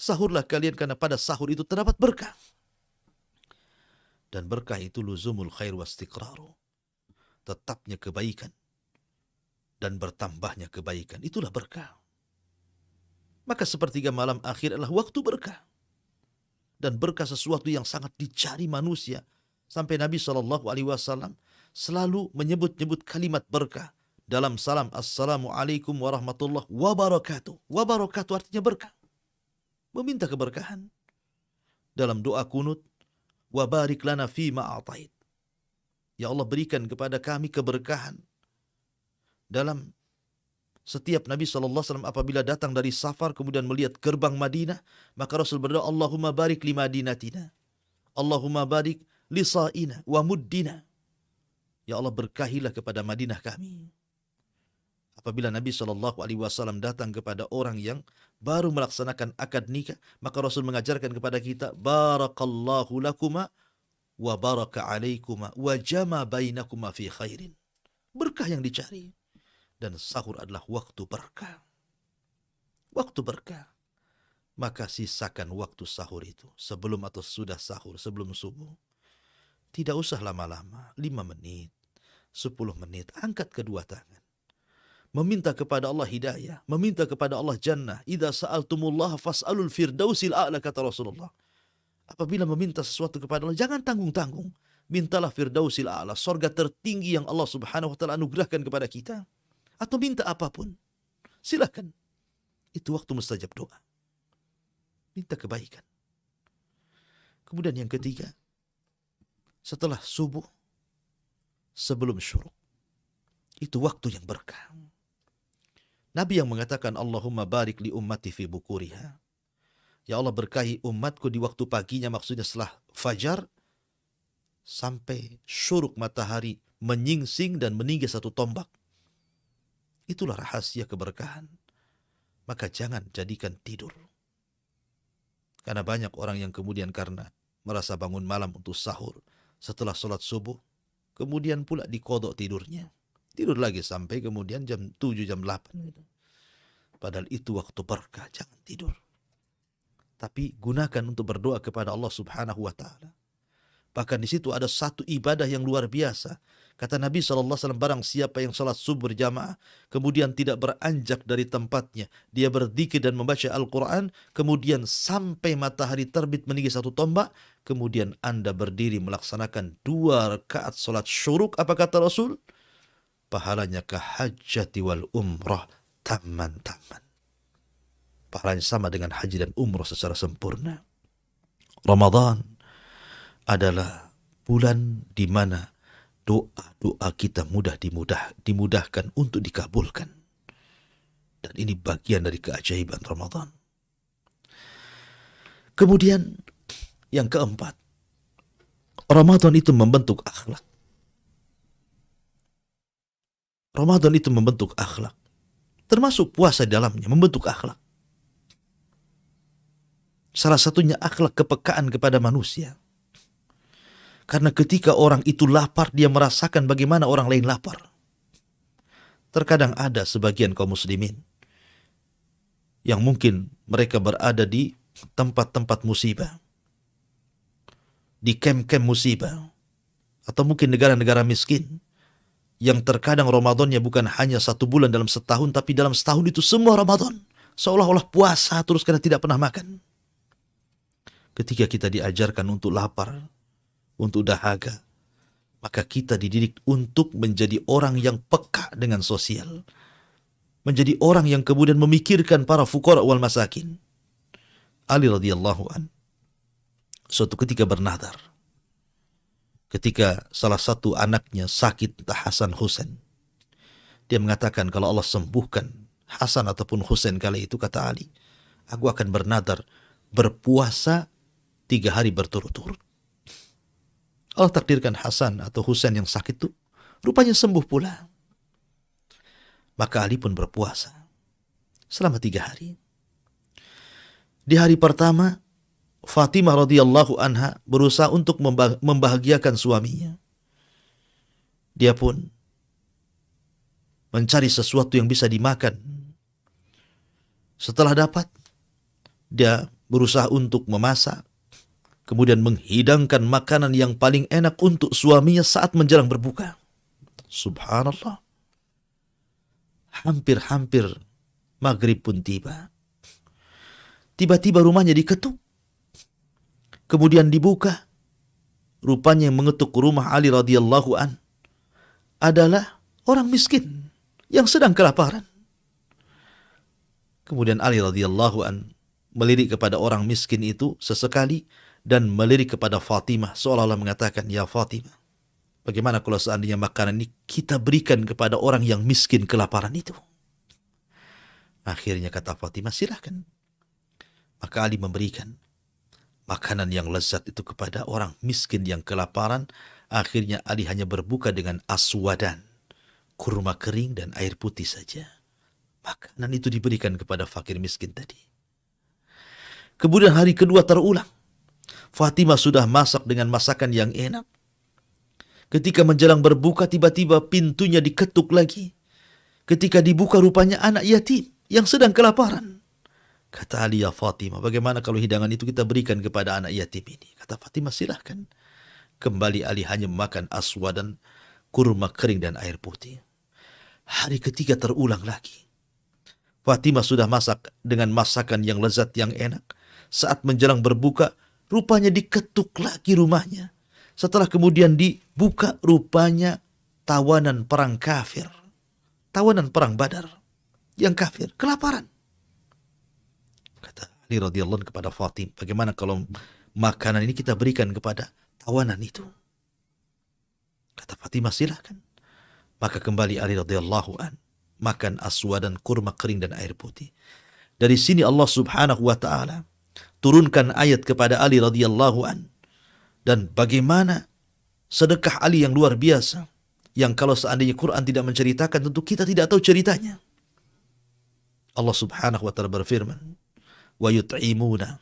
Sahurlah kalian karena pada sahur itu terdapat berkah. Dan berkah itu luzumul khair wastiqraru. Tetapnya kebaikan dan bertambahnya kebaikan. Itulah berkah. Maka sepertiga malam akhir adalah waktu berkah. Dan berkah sesuatu yang sangat dicari manusia. Sampai Nabi SAW selalu menyebut-nyebut kalimat berkah. Dalam salam, Assalamualaikum warahmatullahi wabarakatuh. Wabarakatuh artinya berkah. Meminta keberkahan. Dalam doa kunut, wabarik lana fi ma'atait. Ya Allah, berikan kepada kami keberkahan. Dalam setiap Nabi SAW apabila datang dari safar kemudian melihat gerbang Madinah, maka Rasul berdoa, Allahumma barik li madinatina, Allahumma barik li sa'ina wa muddina. Ya Allah, berkahilah kepada Madinah kami. Apabila Nabi SAW datang kepada orang yang baru melaksanakan akad nikah, maka Rasul mengajarkan kepada kita, barakallahu lakuma wa baraka alaikuma wa jama bainakuma fi khairin. Berkah yang dicari. Dan sahur adalah waktu berkah. Waktu berkah. Maka sisakan waktu sahur itu. Sebelum atau sudah sahur, sebelum subuh. Tidak usah lama-lama. 5 menit, 10 menit. Angkat kedua tangan. Meminta kepada Allah hidayah. Meminta kepada Allah jannah. Idza sa'altumullah fas'alul firdausil a'la, kata Rasulullah. Apabila meminta sesuatu kepada Allah, jangan tanggung-tanggung. Mintalah firdausil a'la. Surga tertinggi yang Allah Subhanahu wa ta'ala anugerahkan kepada kita. Atau minta apapun. Silakan. Itu waktu mustajab doa. Minta kebaikan. Kemudian yang ketiga, setelah subuh, sebelum syuruk. Itu waktu yang berkah. Nabi yang mengatakan Allahumma barik li ummati fi bukuriha. Ya Allah berkahi umatku di waktu paginya, maksudnya setelah fajar sampai syuruk matahari menyingsing dan meninggi satu tombak. Itulah rahasia keberkahan. Maka jangan jadikan tidur. Karena banyak orang yang kemudian karena merasa bangun malam untuk sahur setelah sholat subuh, kemudian pula dikodok tidurnya. Tidur lagi sampai kemudian jam 7, jam 8. Gitu. Padahal itu waktu berkah, jangan tidur. Tapi gunakan untuk berdoa kepada Allah Subhanahu wa Ta'ala. Bahkan di situ ada satu ibadah yang luar biasa. Kata Nabi SAW, barang siapa yang salat subuh berjamaah, kemudian tidak beranjak dari tempatnya, dia berzikir dan membaca Al-Quran, kemudian sampai matahari terbit meninggi satu tombak, kemudian Anda berdiri melaksanakan 2 rakaat salat syuruk, apa kata Rasul? Pahalanya kahajjati wal umrah tamman. Pahalanya sama dengan haji dan umrah secara sempurna. Ramadan adalah bulan di mana doa-doa kita dimudahkan untuk dikabulkan. Dan ini bagian dari keajaiban Ramadan. Kemudian yang keempat, Ramadan itu membentuk akhlak. Ramadan itu membentuk akhlak. Termasuk puasa di dalamnya membentuk akhlak. Salah satunya akhlak kepekaan kepada manusia. Karena ketika orang itu lapar, dia merasakan bagaimana orang lain lapar. Terkadang ada sebagian kaum muslimin yang mungkin mereka berada di tempat-tempat musibah, di kem-kem musibah, atau mungkin negara-negara miskin, yang terkadang Ramadannya bukan hanya 1 bulan dalam setahun, tapi dalam setahun itu semua Ramadan. Seolah-olah puasa terus karena tidak pernah makan. Ketika kita diajarkan untuk lapar, untuk dahaga, maka kita dididik untuk menjadi orang yang peka dengan sosial. Menjadi orang yang kemudian memikirkan para fuqara wal masakin. Ali radhiyallahu an suatu ketika bernadar. Ketika salah satu anaknya sakit, entah Hasan Husain, dia mengatakan kalau Allah sembuhkan Hasan ataupun Husain kali itu, kata Ali, aku akan bernadar berpuasa 3 hari berturut-turut. Allah takdirkan Hasan atau Husain yang sakit itu rupanya sembuh pula. Maka Ali pun berpuasa selama 3 hari. Di hari pertama, Fatimah radhiyallahu anha berusaha untuk membahagiakan suaminya. Dia pun mencari sesuatu yang bisa dimakan. Setelah dapat, dia berusaha untuk memasak, kemudian menghidangkan makanan yang paling enak untuk suaminya saat menjelang berbuka. Subhanallah. Hampir-hampir maghrib pun tiba. Tiba-tiba rumahnya diketuk. Kemudian dibuka. Rupanya yang mengetuk rumah Ali radhiyallahu an adalah orang miskin yang sedang kelaparan. Kemudian Ali radhiyallahu an melirik kepada orang miskin itu sesekali dan melirik kepada Fatimah seolah-olah mengatakan, ya Fatimah, bagaimana kalau seandainya makanan ini kita berikan kepada orang yang miskin kelaparan itu? Akhirnya kata Fatimah, silahkan. Maka Ali memberikan makanan yang lezat itu kepada orang miskin yang kelaparan. Akhirnya Ali hanya berbuka dengan aswadan, kurma kering dan air putih saja. Makanan itu diberikan kepada fakir miskin tadi. Kemudian hari kedua terulang. Fatimah sudah masak dengan masakan yang enak. Ketika menjelang berbuka, tiba-tiba pintunya diketuk lagi. Ketika dibuka, rupanya anak yatim yang sedang kelaparan. Kata Ali, ya Fatimah, bagaimana kalau hidangan itu kita berikan kepada anak yatim ini? Kata Fatimah, silahkan. Kembali Ali hanya memakan aswadan, kurma kering dan air putih. Hari ketiga terulang lagi. Fatimah sudah masak dengan masakan yang lezat, yang enak. Saat menjelang berbuka, rupanya diketuk lagi rumahnya. Setelah kemudian dibuka, rupanya tawanan perang kafir. Tawanan perang Badar. Yang kafir, kelaparan. Kata Ali radhiyallahu kepada Fatimah, bagaimana kalau makanan ini kita berikan kepada tawanan itu? Kata Fatimah, silahkan. Maka kembali Ali radhiyallahu an makan aswadan, kurma kering dan air putih. Dari sini Allah Subhanahu wa taala turunkan ayat kepada Ali radhiyallahu an, dan bagaimana sedekah Ali yang luar biasa, yang kalau seandainya Quran tidak menceritakan tentu kita tidak tahu ceritanya. Allah Subhanahu wa taala berfirman, wa yut'imuna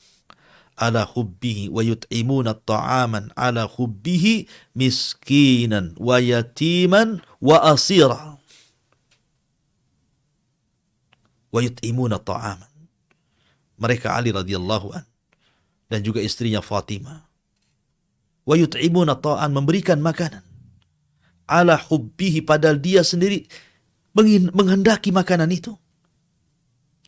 ala hubbihi wa yut'imuna ta'aman ala hubbihi miskinan wa yatiman wa asira. Wa yut'imuna ta'aman. Mereka Ali radhiyallahu an dan juga istrinya Fatimah. Wa yut'imuna ta'an, memberikan makanan. Ala hubbihi, padahal dia sendiri menghendaki makanan itu.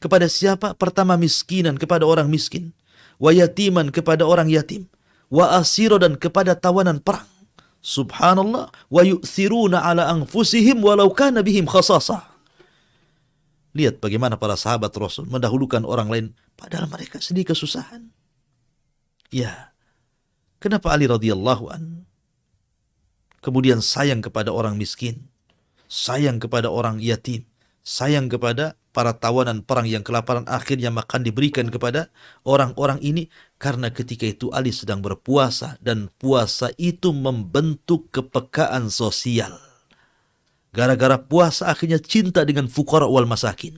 Kepada siapa? Pertama miskinan, kepada orang miskin. Wa yatiman, kepada orang yatim. Wa asiro, dan kepada tawanan perang. Subhanallah. Wa yu'thiruna ala anfusihim walau kana bihim khasasah. Lihat bagaimana para sahabat Rasul mendahulukan orang lain padahal mereka sendiri kesusahan. Ya. Kenapa Ali radhiyallahu an kemudian sayang kepada orang miskin, sayang kepada orang yatim, sayang kepada para tawanan perang yang kelaparan, akhirnya makan diberikan kepada orang-orang ini? Karena ketika itu Ali sedang berpuasa, dan puasa itu membentuk kepekaan sosial. Gara-gara puasa akhirnya cinta dengan fuqara wal masakin.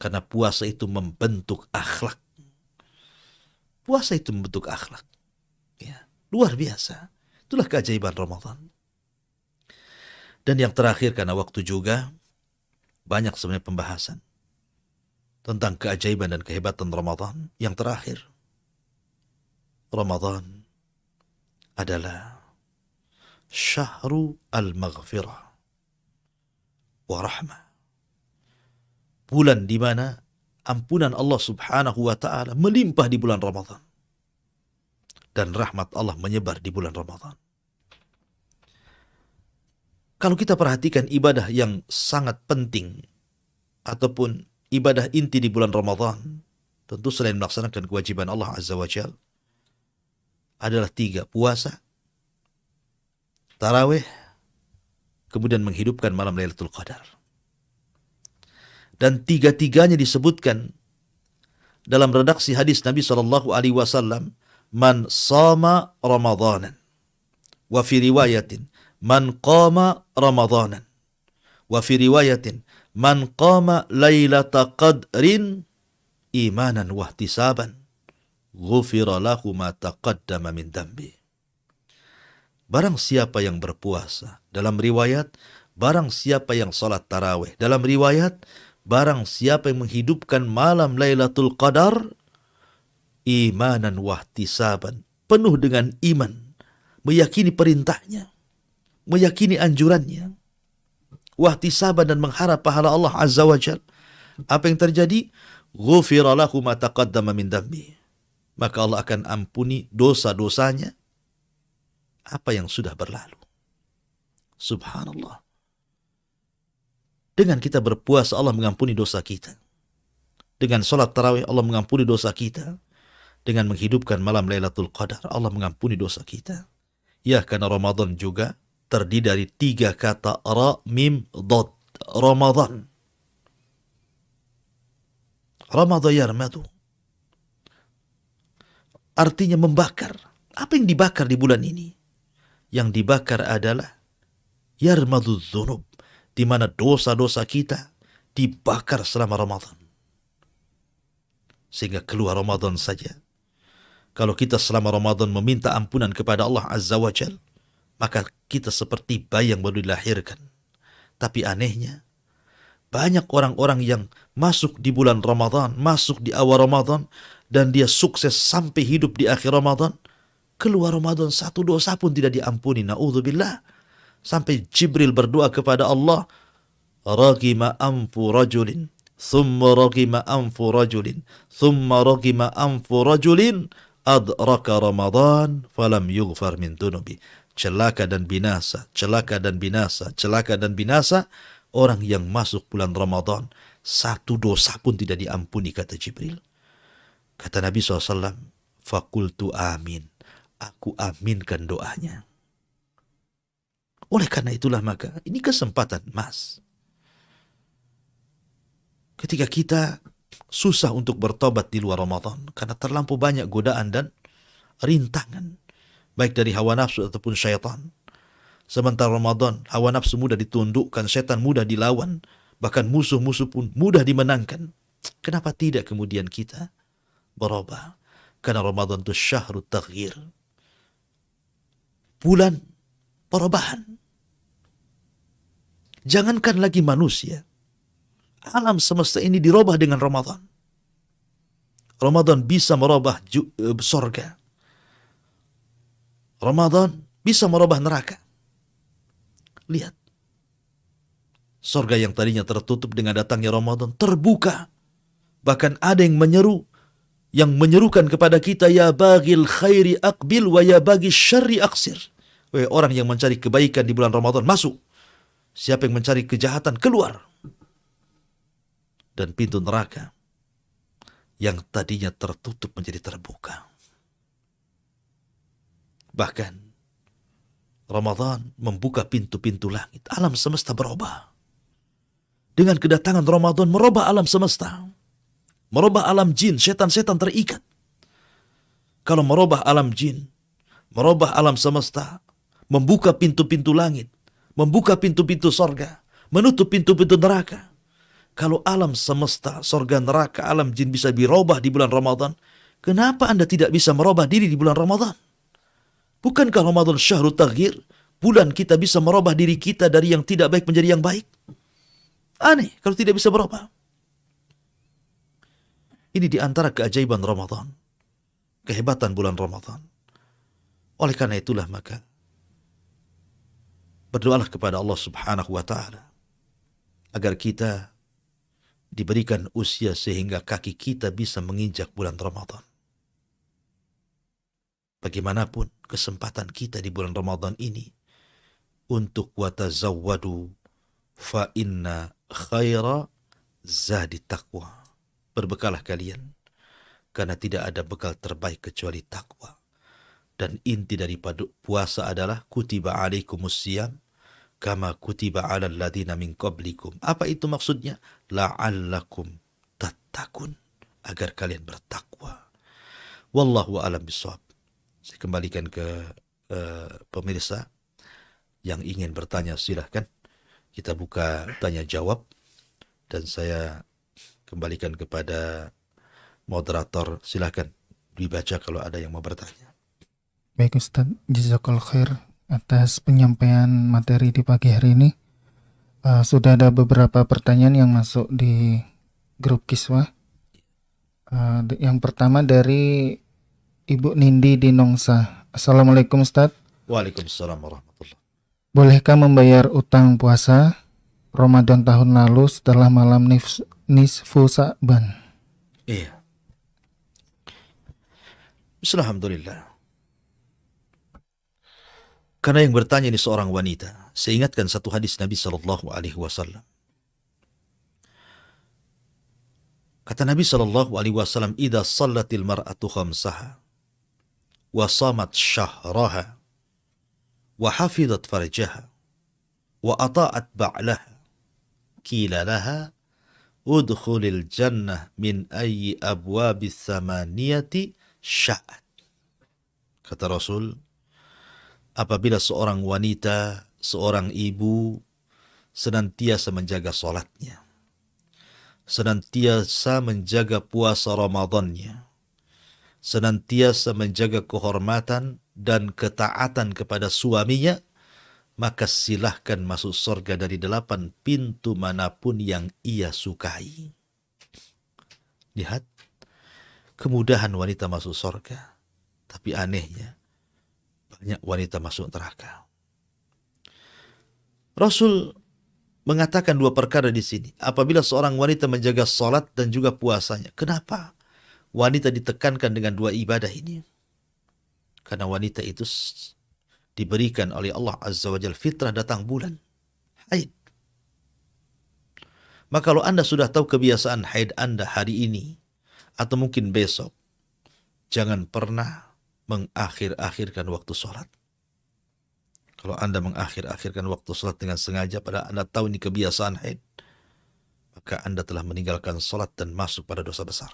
Karena puasa itu membentuk akhlak. Puasa itu membentuk akhlak. Ya, luar biasa. Itulah keajaiban Ramadan. Dan yang terakhir, karena waktu juga, banyak sebenarnya pembahasan tentang keajaiban dan kehebatan Ramadan. Yang terakhir, Ramadan adalah syahru al-maghfirah wa rahmah. Bulan di mana ampunan Allah Subhanahu wa taala melimpah di bulan Ramadan, dan rahmat Allah menyebar di bulan Ramadan. Kalau kita perhatikan ibadah yang sangat penting ataupun ibadah inti di bulan Ramadan, tentu selain melaksanakan kewajiban Allah Azza wa Jalla, adalah 3: puasa, tarawih, kemudian menghidupkan malam Lailatul Qadar. Dan 3-tiganya disebutkan dalam redaksi hadis Nabi sallallahu alaihi wasallam, man sama Ramadanan, wa fi riwayatin man qama Ramadanan, wa fi riwayatin man qama lailata qadrin imanan wa ihtisaban ghufira lahu ma taqaddama min dambi. Barang siapa yang berpuasa, dalam riwayat barang siapa yang salat tarawih, dalam riwayat barang siapa yang menghidupkan malam Lailatul Qadar imanan wahtisaban, penuh dengan iman, meyakini perintahnya, meyakini anjurannya, wahtisaban, dan mengharap pahala Allah Azza wa Jalla, apa yang terjadi? Ghufira lahu ma taqaddama min dambi. Maka Allah akan ampuni dosa-dosanya apa yang sudah berlalu. Subhanallah. Dengan kita berpuasa, Allah mengampuni dosa kita. Dengan sholat tarawih, Allah mengampuni dosa kita. Dengan menghidupkan malam Lailatul Qadar, Allah mengampuni dosa kita. Ya, karena Ramadan juga terdiri dari 3 kata ra, mim, dad. Ramadan. Ramadan yarmadu. Artinya membakar. Apa yang dibakar di bulan ini? Yang dibakar adalah yarmadu dzunub, di mana dosa-dosa kita dibakar selama Ramadan. Sehingga keluar Ramadan saja, kalau kita selama Ramadan meminta ampunan kepada Allah Azza wa Jal, maka kita seperti bayi yang baru dilahirkan. Tapi anehnya, banyak orang-orang yang masuk di bulan Ramadan, masuk di awal Ramadan, dan dia sukses sampai hidup di akhir Ramadan, keluar Ramadan 1 dosa pun tidak diampuni. Na'udzubillah. Sampai Jibril berdoa kepada Allah, ragima anfu rajulin, thumma ragima anfu rajulin, thumma ragima anfu rajulin, adraka Ramadan, falam yughfar min dunubi. Celaka dan binasa, celaka dan binasa, celaka dan binasa orang yang masuk bulan Ramadan, 1 dosa pun tidak diampuni, kata Jibril. Kata Nabi SAW, fakultu amin. Aku aminkan doanya. Oleh karena itulah maka ini kesempatan emas. Ketika kita susah untuk bertobat di luar Ramadan karena terlampau banyak godaan dan rintangan, baik dari hawa nafsu ataupun syaitan. Sementara Ramadan, hawa nafsu mudah ditundukkan, setan mudah dilawan, bahkan musuh-musuh pun mudah dimenangkan. Kenapa tidak kemudian kita berubah? Karena Ramadan itu syahrut taghyir, bulan perubahan. Jangankan lagi manusia, alam semesta ini dirubah dengan Ramadan. Ramadan bisa merubah sorga. Ramadan bisa merubah neraka. Lihat, sorga yang tadinya tertutup dengan datangnya Ramadan terbuka. Bahkan ada yang menyerukan kepada kita, ya bagil khairi aqbil wa ya bagil syarri aqsir. Wahai orang yang mencari kebaikan di bulan Ramadan, masuk. Siapa yang mencari kejahatan, keluar. Dan pintu neraka yang tadinya tertutup menjadi terbuka. Bahkan Ramadan membuka pintu-pintu langit. Alam semesta berubah. Dengan kedatangan Ramadan merubah alam semesta. Merubah alam jin, setan-setan terikat. Kalau merubah alam jin, merubah alam semesta, membuka pintu-pintu langit, membuka pintu-pintu sorga, menutup pintu-pintu neraka. Kalau alam semesta, sorga, neraka, alam jin bisa dirubah di bulan Ramadan, kenapa Anda tidak bisa merubah diri di bulan Ramadan? Bukankah Ramadan syahrut taghyir? Bulan kita bisa merubah diri kita dari yang tidak baik menjadi yang baik. Aneh kalau tidak bisa berubah. Ini di antara keajaiban Ramadan. Kehebatan bulan Ramadan. Oleh karena itulah maka berdoalah kepada Allah Subhanahu wa taala agar kita diberikan usia sehingga kaki kita bisa menginjak bulan Ramadan. Bagaimanapun kesempatan kita di bulan Ramadan ini untuk watazawwadu fa inna khaira zadi taqwa. Berbekalah kalian karena tidak ada bekal terbaik kecuali takwa. Dan inti daripada puasa adalah kutiba alaikumus siyam kama kutiba alal ladina min qablikum. Apa itu maksudnya? La'allakum tattaqun, agar kalian bertakwa. Wallahu a'lam bishawab. Saya kembalikan ke pemirsa yang ingin bertanya, silahkan. Kita buka tanya jawab dan saya kembalikan kepada moderator. Silahkan dibaca kalau ada yang mau bertanya. Baik Ustaz, jazakallahu khair atas penyampaian materi di pagi hari ini. Sudah ada beberapa pertanyaan yang masuk di grup Kiswah. Yang pertama dari Ibu Nindi di Nongsa. Assalamualaikum Ustaz. Waalaikumsalam warahmatullahi. Bolehkah membayar utang puasa Ramadan tahun lalu setelah malam nisfu Sa'ban? Iya. Alhamdulillah. Karena yang bertanya ini seorang wanita, saya ingatkan satu hadis Nabi sallallahu alaihi wasallam. Kata Nabi sallallahu alaihi wasallam, "Idza shallatil mar'atu khamsaha wa shamat syahraha wa hafizat farjaha wa ata'at ba'laha qila laha udkhulil jannah min ayyi abwabis samaniyati sya'at." Kata Rasul, apabila seorang wanita, seorang ibu senantiasa menjaga salatnya, senantiasa menjaga puasa Ramadannya, senantiasa menjaga kehormatan dan ketaatan kepada suaminya, maka silahkan masuk surga dari 8 pintu manapun yang ia sukai. Lihat, kemudahan wanita masuk surga. Tapi anehnya, banyak wanita masuk neraka. Rasul mengatakan 2 perkara di sini. Apabila seorang wanita menjaga salat dan juga puasanya. Kenapa wanita ditekankan dengan 2 ibadah ini? Karena wanita itu diberikan oleh Allah Azza wa Jalla fitrah datang bulan haid. Maka kalau Anda sudah tahu kebiasaan haid Anda hari ini atau mungkin besok, jangan pernah mengakhir-akhirkan waktu sholat. Kalau Anda mengakhir-akhirkan waktu sholat dengan sengaja, pada Anda tahu ini kebiasaan haid, maka Anda telah meninggalkan sholat dan masuk pada dosa besar.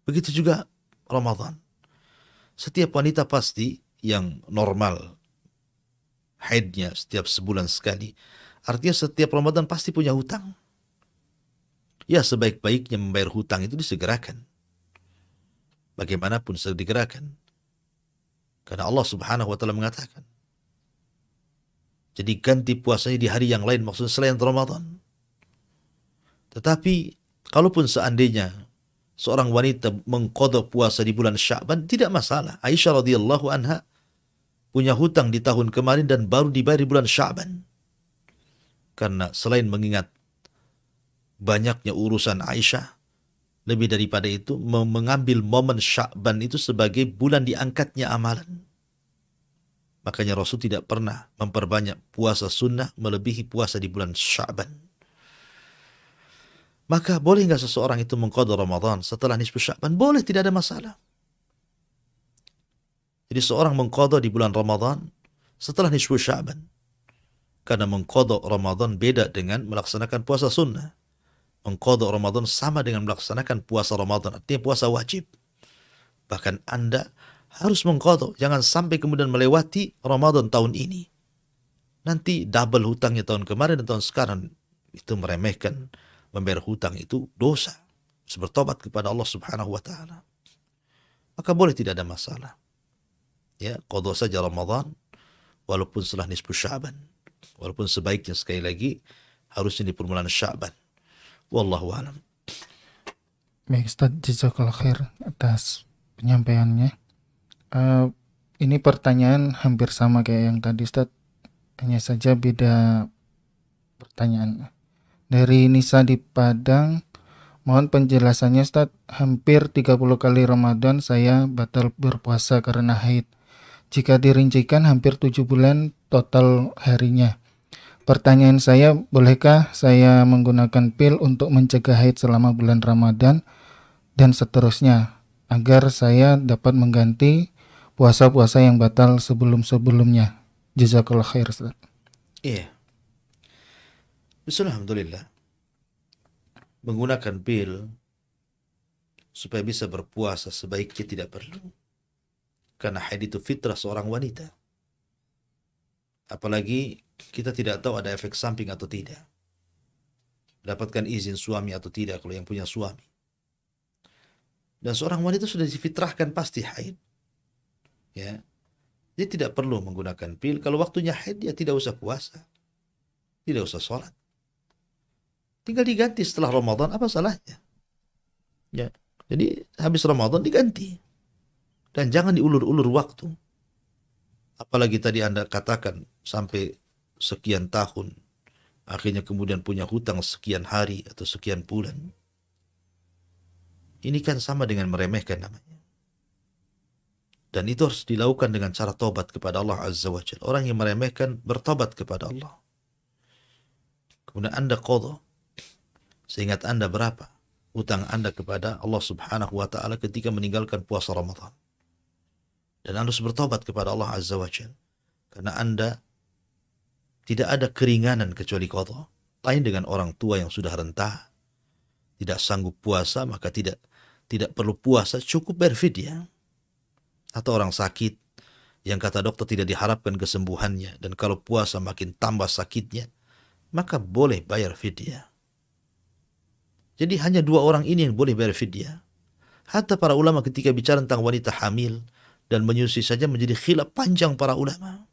Begitu juga Ramadan. Setiap wanita pasti yang normal haidnya setiap sebulan sekali, artinya setiap Ramadan pasti punya hutang. Ya, sebaik-baiknya membayar hutang itu disegerakan. Bagaimanapun segerakan. Karena Allah Subhanahu wa taala mengatakan, jadi ganti puasanya di hari yang lain, maksudnya selain Ramadan. Tetapi kalaupun seandainya seorang wanita mengqadha puasa di bulan Sya'ban, tidak masalah. Aisyah radhiyallahu anha punya hutang di tahun kemarin dan baru dibayar di bulan Sya'ban. Karena selain mengingat banyaknya urusan Aisyah, lebih daripada itu mengambil momen Sya'ban itu sebagai bulan diangkatnya amalan. Makanya Rasul tidak pernah memperbanyak puasa sunnah melebihi puasa di bulan Sya'ban. Maka boleh nggak seseorang itu mengqadha Ramadan setelah nisfu Sya'ban? Boleh, tidak ada masalah. Jadi seorang mengqadha di bulan Ramadan setelah nisfu Sya'ban. Karena mengqadha Ramadan beda dengan melaksanakan puasa sunnah. Mengqadha Ramadan sama dengan melaksanakan puasa Ramadan, artinya puasa wajib. Bahkan Anda harus mengqadha, jangan sampai kemudian melewati Ramadan tahun ini. Nanti double hutangnya tahun kemarin dan tahun sekarang. Itu meremehkan. Membayar hutang itu dosa. Harus bertobat kepada Allah Subhanahu wa taala. Maka boleh, tidak ada masalah. Ya, qadha saja Ramadan walaupun setelah nisfu Sya'ban. Walaupun sebaiknya sekali lagi harusnya di permulaan Sya'ban. Wallahu a'lam. Baik Ustaz, jazakallahu khair atas penyampaiannya. Ini pertanyaan hampir sama kayak yang tadi Ustaz, hanya saja beda pertanyaan. Dari Nisa di Padang, mohon penjelasannya Ustaz. Hampir 30 kali Ramadan saya batal berpuasa karena haid. Jika dirincikan hampir 7 bulan total harinya. Pertanyaan saya, bolehkah saya menggunakan pil untuk mencegah haid selama bulan Ramadan dan seterusnya, agar saya dapat mengganti puasa-puasa yang batal sebelum-sebelumnya? Jazakallah khair Ustaz. Iya. Alhamdulillah. Menggunakan pil supaya bisa berpuasa sebaiknya tidak perlu. Karena haid itu fitrah seorang wanita. Apalagi kita tidak tahu ada efek samping atau tidak. Dapatkan izin suami atau tidak kalau yang punya suami. Dan seorang wanita sudah difitrahkan pasti haid. Ya. Dia tidak perlu menggunakan pil. Kalau waktunya haid, dia tidak usah puasa. Tidak usah sholat. Tinggal diganti setelah Ramadan, apa salahnya? Ya. Jadi habis Ramadan diganti. Dan jangan diulur-ulur waktu. Apalagi tadi Anda katakan sampai sekian tahun. Akhirnya kemudian punya hutang sekian hari atau sekian bulan. Ini kan sama dengan meremehkan namanya. Dan itu harus dilakukan dengan cara tobat kepada Allah Azza wa Jalla. Orang yang meremehkan bertobat kepada Allah. Kemudian Anda qadha. Seingat Anda berapa hutang Anda kepada Allah Subhanahu wa taala ketika meninggalkan puasa Ramadan. Dan Anda harus bertobat kepada Allah Azza wa Jalla. Karena Anda tidak ada keringanan kecuali qadha. Lain dengan orang tua yang sudah renta, tidak sanggup puasa, maka tidak perlu puasa, cukup berfidyah. Atau orang sakit yang kata dokter tidak diharapkan kesembuhannya, dan kalau puasa makin tambah sakitnya, maka boleh bayar fidyah. Jadi hanya dua orang ini yang boleh bayar fidyah. Hatta para ulama ketika bicara tentang wanita hamil dan menyusui saja menjadi khilaf panjang para ulama.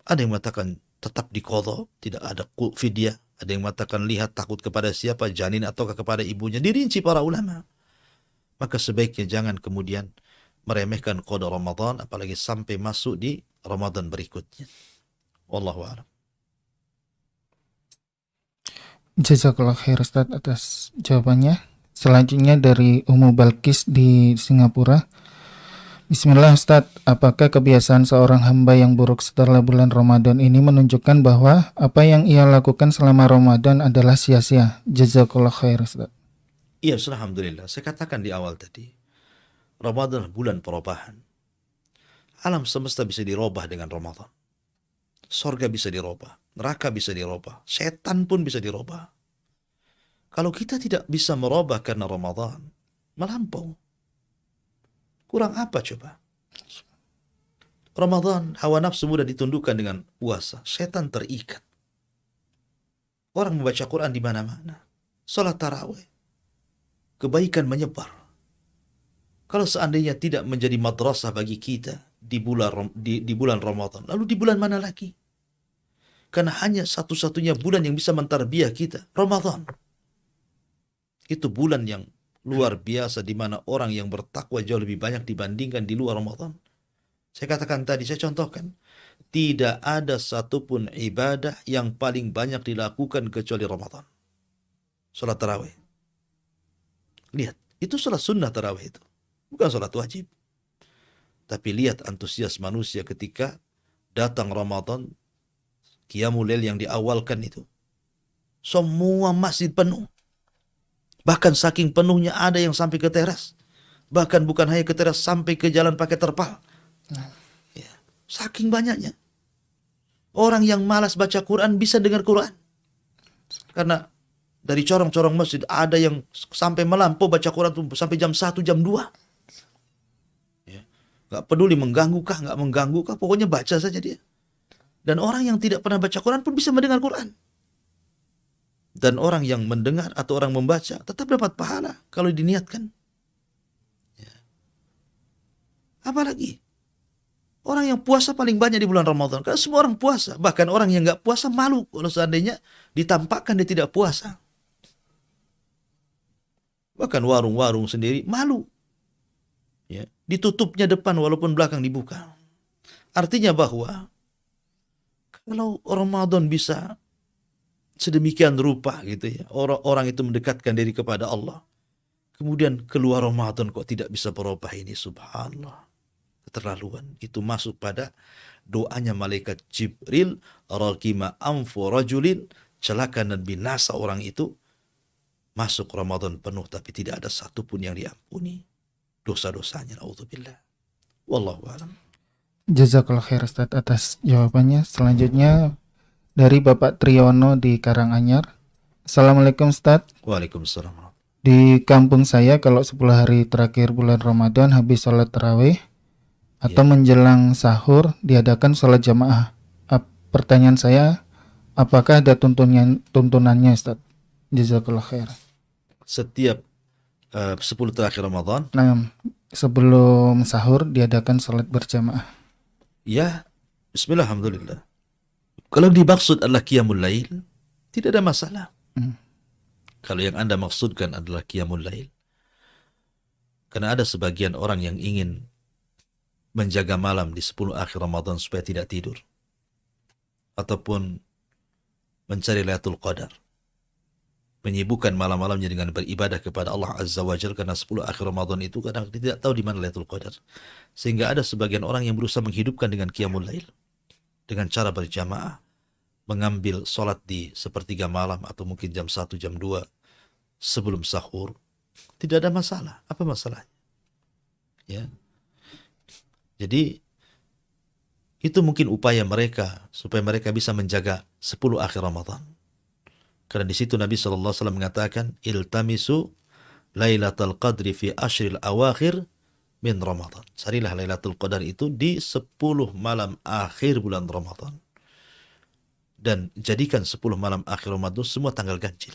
Ada yang mengatakan tetap diqadha, tidak ada fidyah. Ada yang mengatakan lihat takut kepada siapa, janin ataukah kepada ibunya. Dirinci para ulama. Maka sebaiknya jangan kemudian meremehkan qadha Ramadan, apalagi sampai masuk di Ramadan berikutnya. Wallahu a'lam. Jazakallah khair Ustaz atas jawabannya. Selanjutnya dari Ummu Balkis di Singapura. Bismillah Ustaz, apakah kebiasaan seorang hamba yang buruk setelah bulan Ramadan ini menunjukkan bahwa apa yang ia lakukan selama Ramadan adalah sia-sia? Jazakallah khair Ustaz. Iya, alhamdulillah. Saya katakan di awal tadi, Ramadan bulan perubahan. Alam semesta bisa dirubah dengan Ramadan. Sorga bisa dirubah, neraka bisa dirubah, setan pun bisa dirubah. Kalau kita tidak bisa merubah karena Ramadan, melampau. Kurang apa coba? Ramadan, hawa nafsu mudah ditundukkan dengan puasa. Setan terikat. Orang membaca Quran di mana-mana. Salat tarawih. Kebaikan menyebar. Kalau seandainya tidak menjadi madrasah bagi kita di bulan Ramadan, lalu di bulan mana lagi? Karena hanya satu-satunya bulan yang bisa mentarbiah kita, Ramadan. Itu bulan yang luar biasa di mana orang yang bertakwa jauh lebih banyak dibandingkan di luar Ramadan. Saya katakan tadi, saya contohkan, tidak ada satupun ibadah yang paling banyak dilakukan kecuali Ramadan. Salat tarawih. Lihat, itu salat sunnah tarawih itu. Bukan salat wajib. Tapi lihat antusias manusia ketika datang Ramadan, Qiyamul Lail yang diawalkan itu. Semua masjid penuh. Bahkan saking penuhnya ada yang sampai ke teras. Bahkan bukan hanya ke teras, sampai ke jalan pakai terpal. Ya, saking banyaknya. Orang yang malas baca Quran bisa dengar Quran. Karena dari corong-corong masjid ada yang sampai melampau baca Quran tuh sampai jam 1, jam 2. Ya, gak peduli mengganggu kah, gak mengganggu kah, pokoknya baca saja dia. Dan orang yang tidak pernah baca Quran pun bisa mendengar Quran. Dan orang yang mendengar atau orang membaca tetap dapat pahala kalau diniatkan. Ya. Apalagi orang yang puasa paling banyak di bulan Ramadan. Karena semua orang puasa. Bahkan orang yang gak puasa malu kalau seandainya ditampakkan dia tidak puasa. Bahkan warung-warung sendiri malu. Ya. Ditutupnya depan walaupun belakang dibuka. Artinya bahwa kalau Ramadan bisa sedemikian rupa gitu ya, orang itu mendekatkan diri kepada Allah. Kemudian keluar Ramadan kok tidak bisa berubah, ini subhanallah. Keterlaluan. Itu masuk pada doanya malaikat Jibril, raqima anfu rajulin, celaka dan binasa orang itu masuk Ramadan penuh tapi tidak ada satupun yang diampuni dosa-dosanya. Naudzubillah. Wallahu a'lam. Jazakallah khair Ustaz atas jawabannya. Selanjutnya dari Bapak Triyono di Karanganyar. Assalamualaikum Ustaz. Waalaikumsalam. Di kampung saya kalau 10 hari terakhir bulan Ramadan habis sholat tarawih atau menjelang sahur diadakan sholat jamaah. Pertanyaan saya, apakah ada tuntunannya Ustaz? Jazakallah khair. Setiap 10 terakhir Ramadan, Nah, sebelum sahur diadakan sholat berjamaah. ya, bismillah, alhamdulillah. Kalau dimaksud adalah Qiyamul Lail, tidak ada masalah. Kalau yang Anda maksudkan adalah Qiyamul Lail. Karena ada sebagian orang yang ingin menjaga malam di 10 akhir Ramadan supaya tidak tidur. Ataupun mencari Lailatul Qadar. Menyibukkan malam-malamnya dengan beribadah kepada Allah Azza wa Jalla, karena 10 akhir Ramadan itu kadang tidak tahu di mana Lailatul Qadar. Sehingga ada sebagian orang yang berusaha menghidupkan dengan Qiyamul Lail. Dengan cara berjamaah, mengambil sholat di sepertiga malam atau mungkin jam 1, jam 2 sebelum sahur. Tidak ada masalah. Apa masalahnya? Ya. Jadi itu mungkin upaya mereka supaya mereka bisa menjaga 10 akhir Ramadan. Karena di situ Nabi SAW mengatakan, iltamisu Lailatul Qadri fi ashril awakhir min Ramadan. Carilah Lailatul Qadar itu di 10 malam akhir bulan Ramadan. Dan jadikan 10 malam akhir Ramadan semua tanggal ganjil.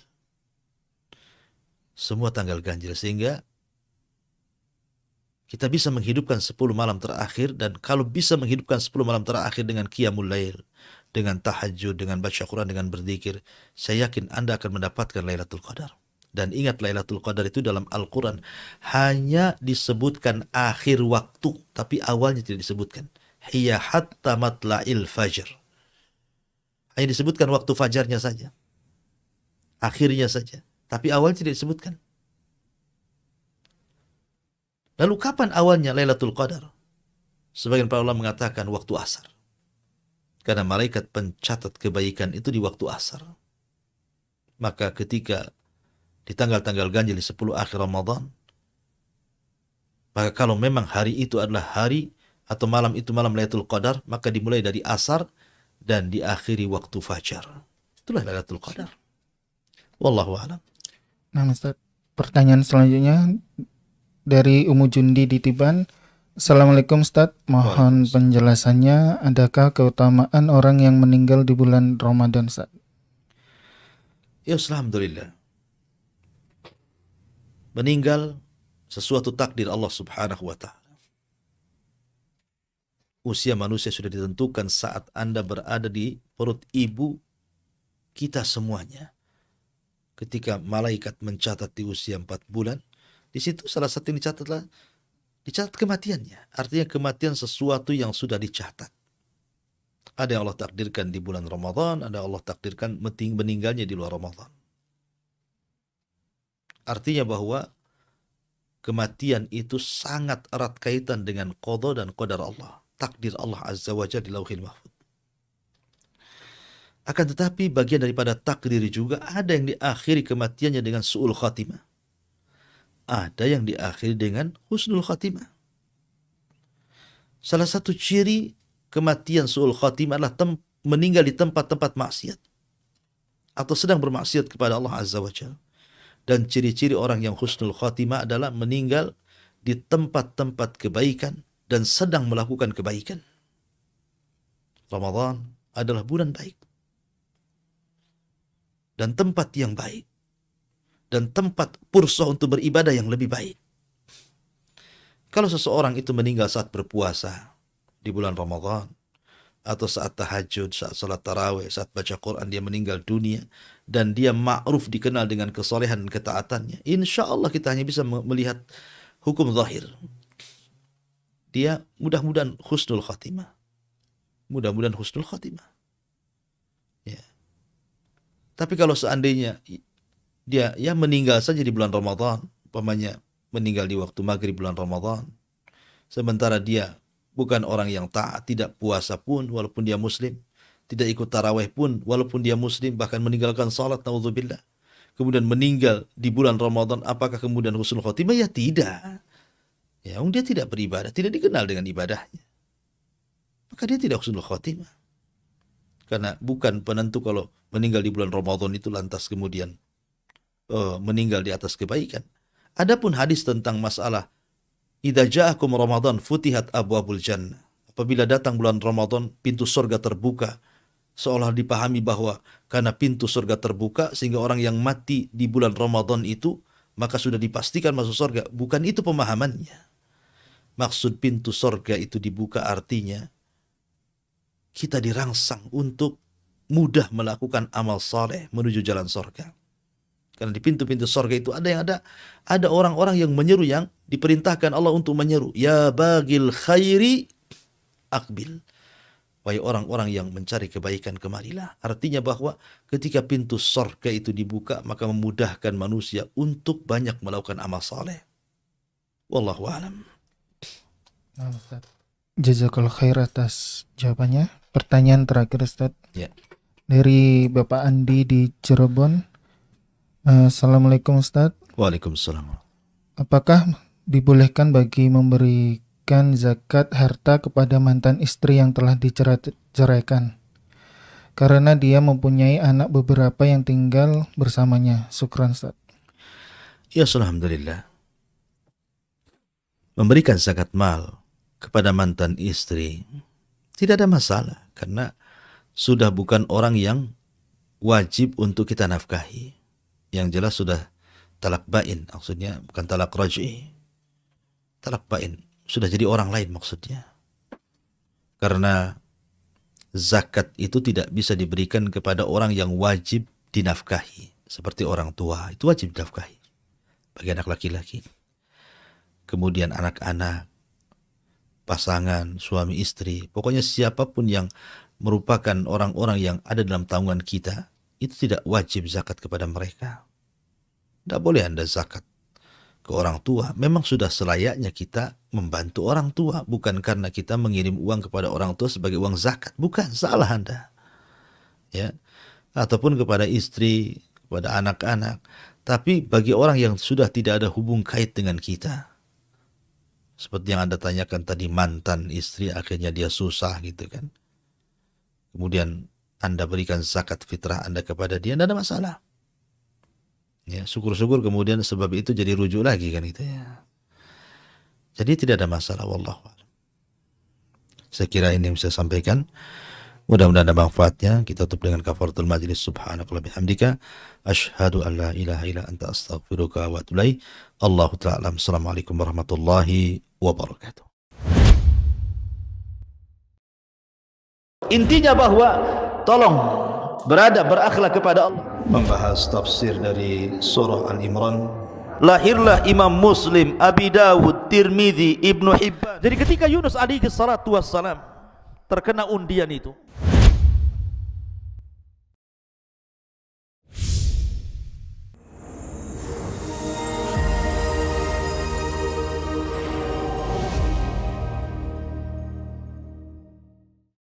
Semua tanggal ganjil. Sehingga kita bisa menghidupkan 10 malam terakhir. Dan kalau bisa menghidupkan 10 malam terakhir dengan Qiyamul Lail, dengan tahajud, dengan baca Quran, dengan berzikir, saya yakin Anda akan mendapatkan Lailatul Qadar. Dan ingat, Lailatul Qadar itu dalam Al-Quran hanya disebutkan akhir waktu, tapi awalnya tidak disebutkan. Hiya hatta matla'il fajr. Hanya disebutkan waktu fajarnya saja. Akhirnya saja. Tapi awalnya tidak disebutkan. Lalu kapan awalnya Lailatul Qadar? Sebagian para ulama mengatakan waktu asar. Karena malaikat pencatat kebaikan itu di waktu asar. Maka ketika di tanggal-tanggal ganjil di 10 akhir Ramadan, maka kalau memang hari itu adalah hari atau malam itu malam Lailatul Qadar, maka dimulai dari asar dan diakhiri waktu fajar. Itulah Lailatul Qadar. Wallahu a'lam. Nah, Ustaz, pertanyaan selanjutnya dari Umu Jundi di Tiban. Assalamualaikum Ustaz, mohon penjelasannya, adakah keutamaan orang yang meninggal di bulan Ramadan, Ustaz? Ya, alhamdulillah. Meninggal sesuatu takdir Allah Subhanahu wa ta'ala. Usia manusia sudah ditentukan saat Anda berada di perut ibu kita semuanya. Ketika malaikat mencatat di usia 4 bulan, di situ salah satu yang dicatat kematiannya. Artinya kematian sesuatu yang sudah dicatat. Ada yang Allah takdirkan di bulan Ramadan, ada yang Allah takdirkan meninggalnya di luar Ramadan. Artinya bahwa kematian itu sangat erat kaitan dengan qada dan qadar Allah. Takdir Allah Azza wa Jalla di Lauhil Mahfuz. Akan tetapi bagian daripada takdir juga ada yang diakhiri kematiannya dengan su'ul khatimah. Ada yang diakhiri dengan husnul khatimah. Salah satu ciri kematian su'ul khatimah adalah meninggal di tempat-tempat maksiat atau sedang bermaksiat kepada Allah Azza wa Jalla. Dan ciri-ciri orang yang husnul khatimah adalah meninggal di tempat-tempat kebaikan dan sedang melakukan kebaikan. Ramadan adalah bulan baik. Dan tempat yang baik. Dan tempat pursah untuk beribadah yang lebih baik. Kalau seseorang itu meninggal saat berpuasa di bulan Ramadan, atau saat tahajud, saat salat tarawih, saat baca Quran, dia meninggal dunia, dan dia ma'ruf dikenal dengan kesolehan dan ketaatannya, insya Allah kita hanya bisa melihat hukum zahir. Dia mudah-mudahan husnul khatimah. Mudah-mudahan husnul khatimah. Ya. Tapi kalau seandainya dia meninggal saja di bulan Ramadan, umpamanya meninggal di waktu maghrib bulan Ramadan, sementara dia bukan orang yang taat, tidak puasa pun walaupun dia muslim, tidak ikut tarawih pun walaupun dia muslim, bahkan meninggalkan salat, naudzubillah, kemudian meninggal di bulan Ramadan, apakah kemudian husnul khatimah? Ya tidak. Ya, dia tidak beribadah, tidak dikenal dengan ibadahnya, maka dia tidak husnul khatimah. Karena bukan penentu kalau meninggal di bulan Ramadan itu lantas kemudian meninggal di atas kebaikan. Adapun hadis tentang masalah idza ja'akum Ramadan futihat abwabul jannah, apabila datang bulan Ramadan pintu surga terbuka, seolah dipahami bahwa karena pintu surga terbuka sehingga orang yang mati di bulan Ramadan itu maka sudah dipastikan masuk surga. Bukan itu pemahamannya. Maksud pintu surga itu dibuka artinya kita dirangsang untuk mudah melakukan amal saleh menuju jalan surga. Karena di pintu-pintu surga itu ada orang-orang yang menyeru, yang diperintahkan Allah untuk menyeru, ya bagil khairi akbil. Wahai orang-orang yang mencari kebaikan, kemarilah. Artinya bahwa ketika pintu surga itu dibuka, maka memudahkan manusia untuk banyak melakukan amal saleh. Wallahu a'lam. Nah, Ustaz, jazakallahu khair atas jawabannya. Pertanyaan terakhir, Ustaz. Ya. Dari Bapak Andi di Cirebon. Assalamualaikum Ustaz. Waalaikumsalam. Apakah dibolehkan bagi memberikan zakat harta kepada mantan istri yang telah diceraikan? Karena dia mempunyai anak beberapa yang tinggal bersamanya. Syukran Ustaz. Ya, alhamdulillah. Memberikan zakat mal kepada mantan istri tidak ada masalah, karena sudah bukan orang yang wajib untuk kita nafkahi. Yang jelas sudah talak bain, maksudnya bukan talak raj'i. Talak bain, sudah jadi orang lain maksudnya. Karena zakat itu tidak bisa diberikan kepada orang yang wajib dinafkahi, seperti orang tua, itu wajib dinafkahi bagi anak laki-laki. Kemudian anak-anak, pasangan, suami istri, pokoknya siapapun yang merupakan orang-orang yang ada dalam tanggungan kita, itu tidak wajib zakat kepada mereka. Tidak boleh Anda zakat ke orang tua. Memang sudah selayaknya kita membantu orang tua, bukan karena kita mengirim uang kepada orang tua sebagai uang zakat. Bukan, salah Anda. Ya. Ataupun kepada istri, kepada anak-anak. Tapi bagi orang yang sudah tidak ada hubung kait dengan kita, Seperti yang Anda tanyakan tadi, mantan istri akhirnya dia susah gitu kan. Kemudian Anda berikan zakat fitrah Anda kepada dia, tidak ada masalah. Ya, syukur-syukur kemudian sebab itu jadi rujuk lagi kan gitu ya. Jadi tidak ada masalah, wallahu a'lam. Saya kira ini yang bisa saya sampaikan. Mudah-mudahan ada manfaatnya. Kita tutup dengan kafaratul majlis. Subhanakallah bihamdika asyhadu an la ilaha illa anta astaghfiruka wa atubu ilaik. Allahu ta'ala. Assalamualaikum warahmatullahi wabarakatuh. Intinya bahwa tolong berakhlak kepada Allah. Membahas tafsir dari surah Al-Imran. Lahirlah Imam Muslim, Abi Dawud, Tirmidzi, Ibnu Hibban. Jadi ketika Yunus alaihi salatu wassalam terkena undian itu,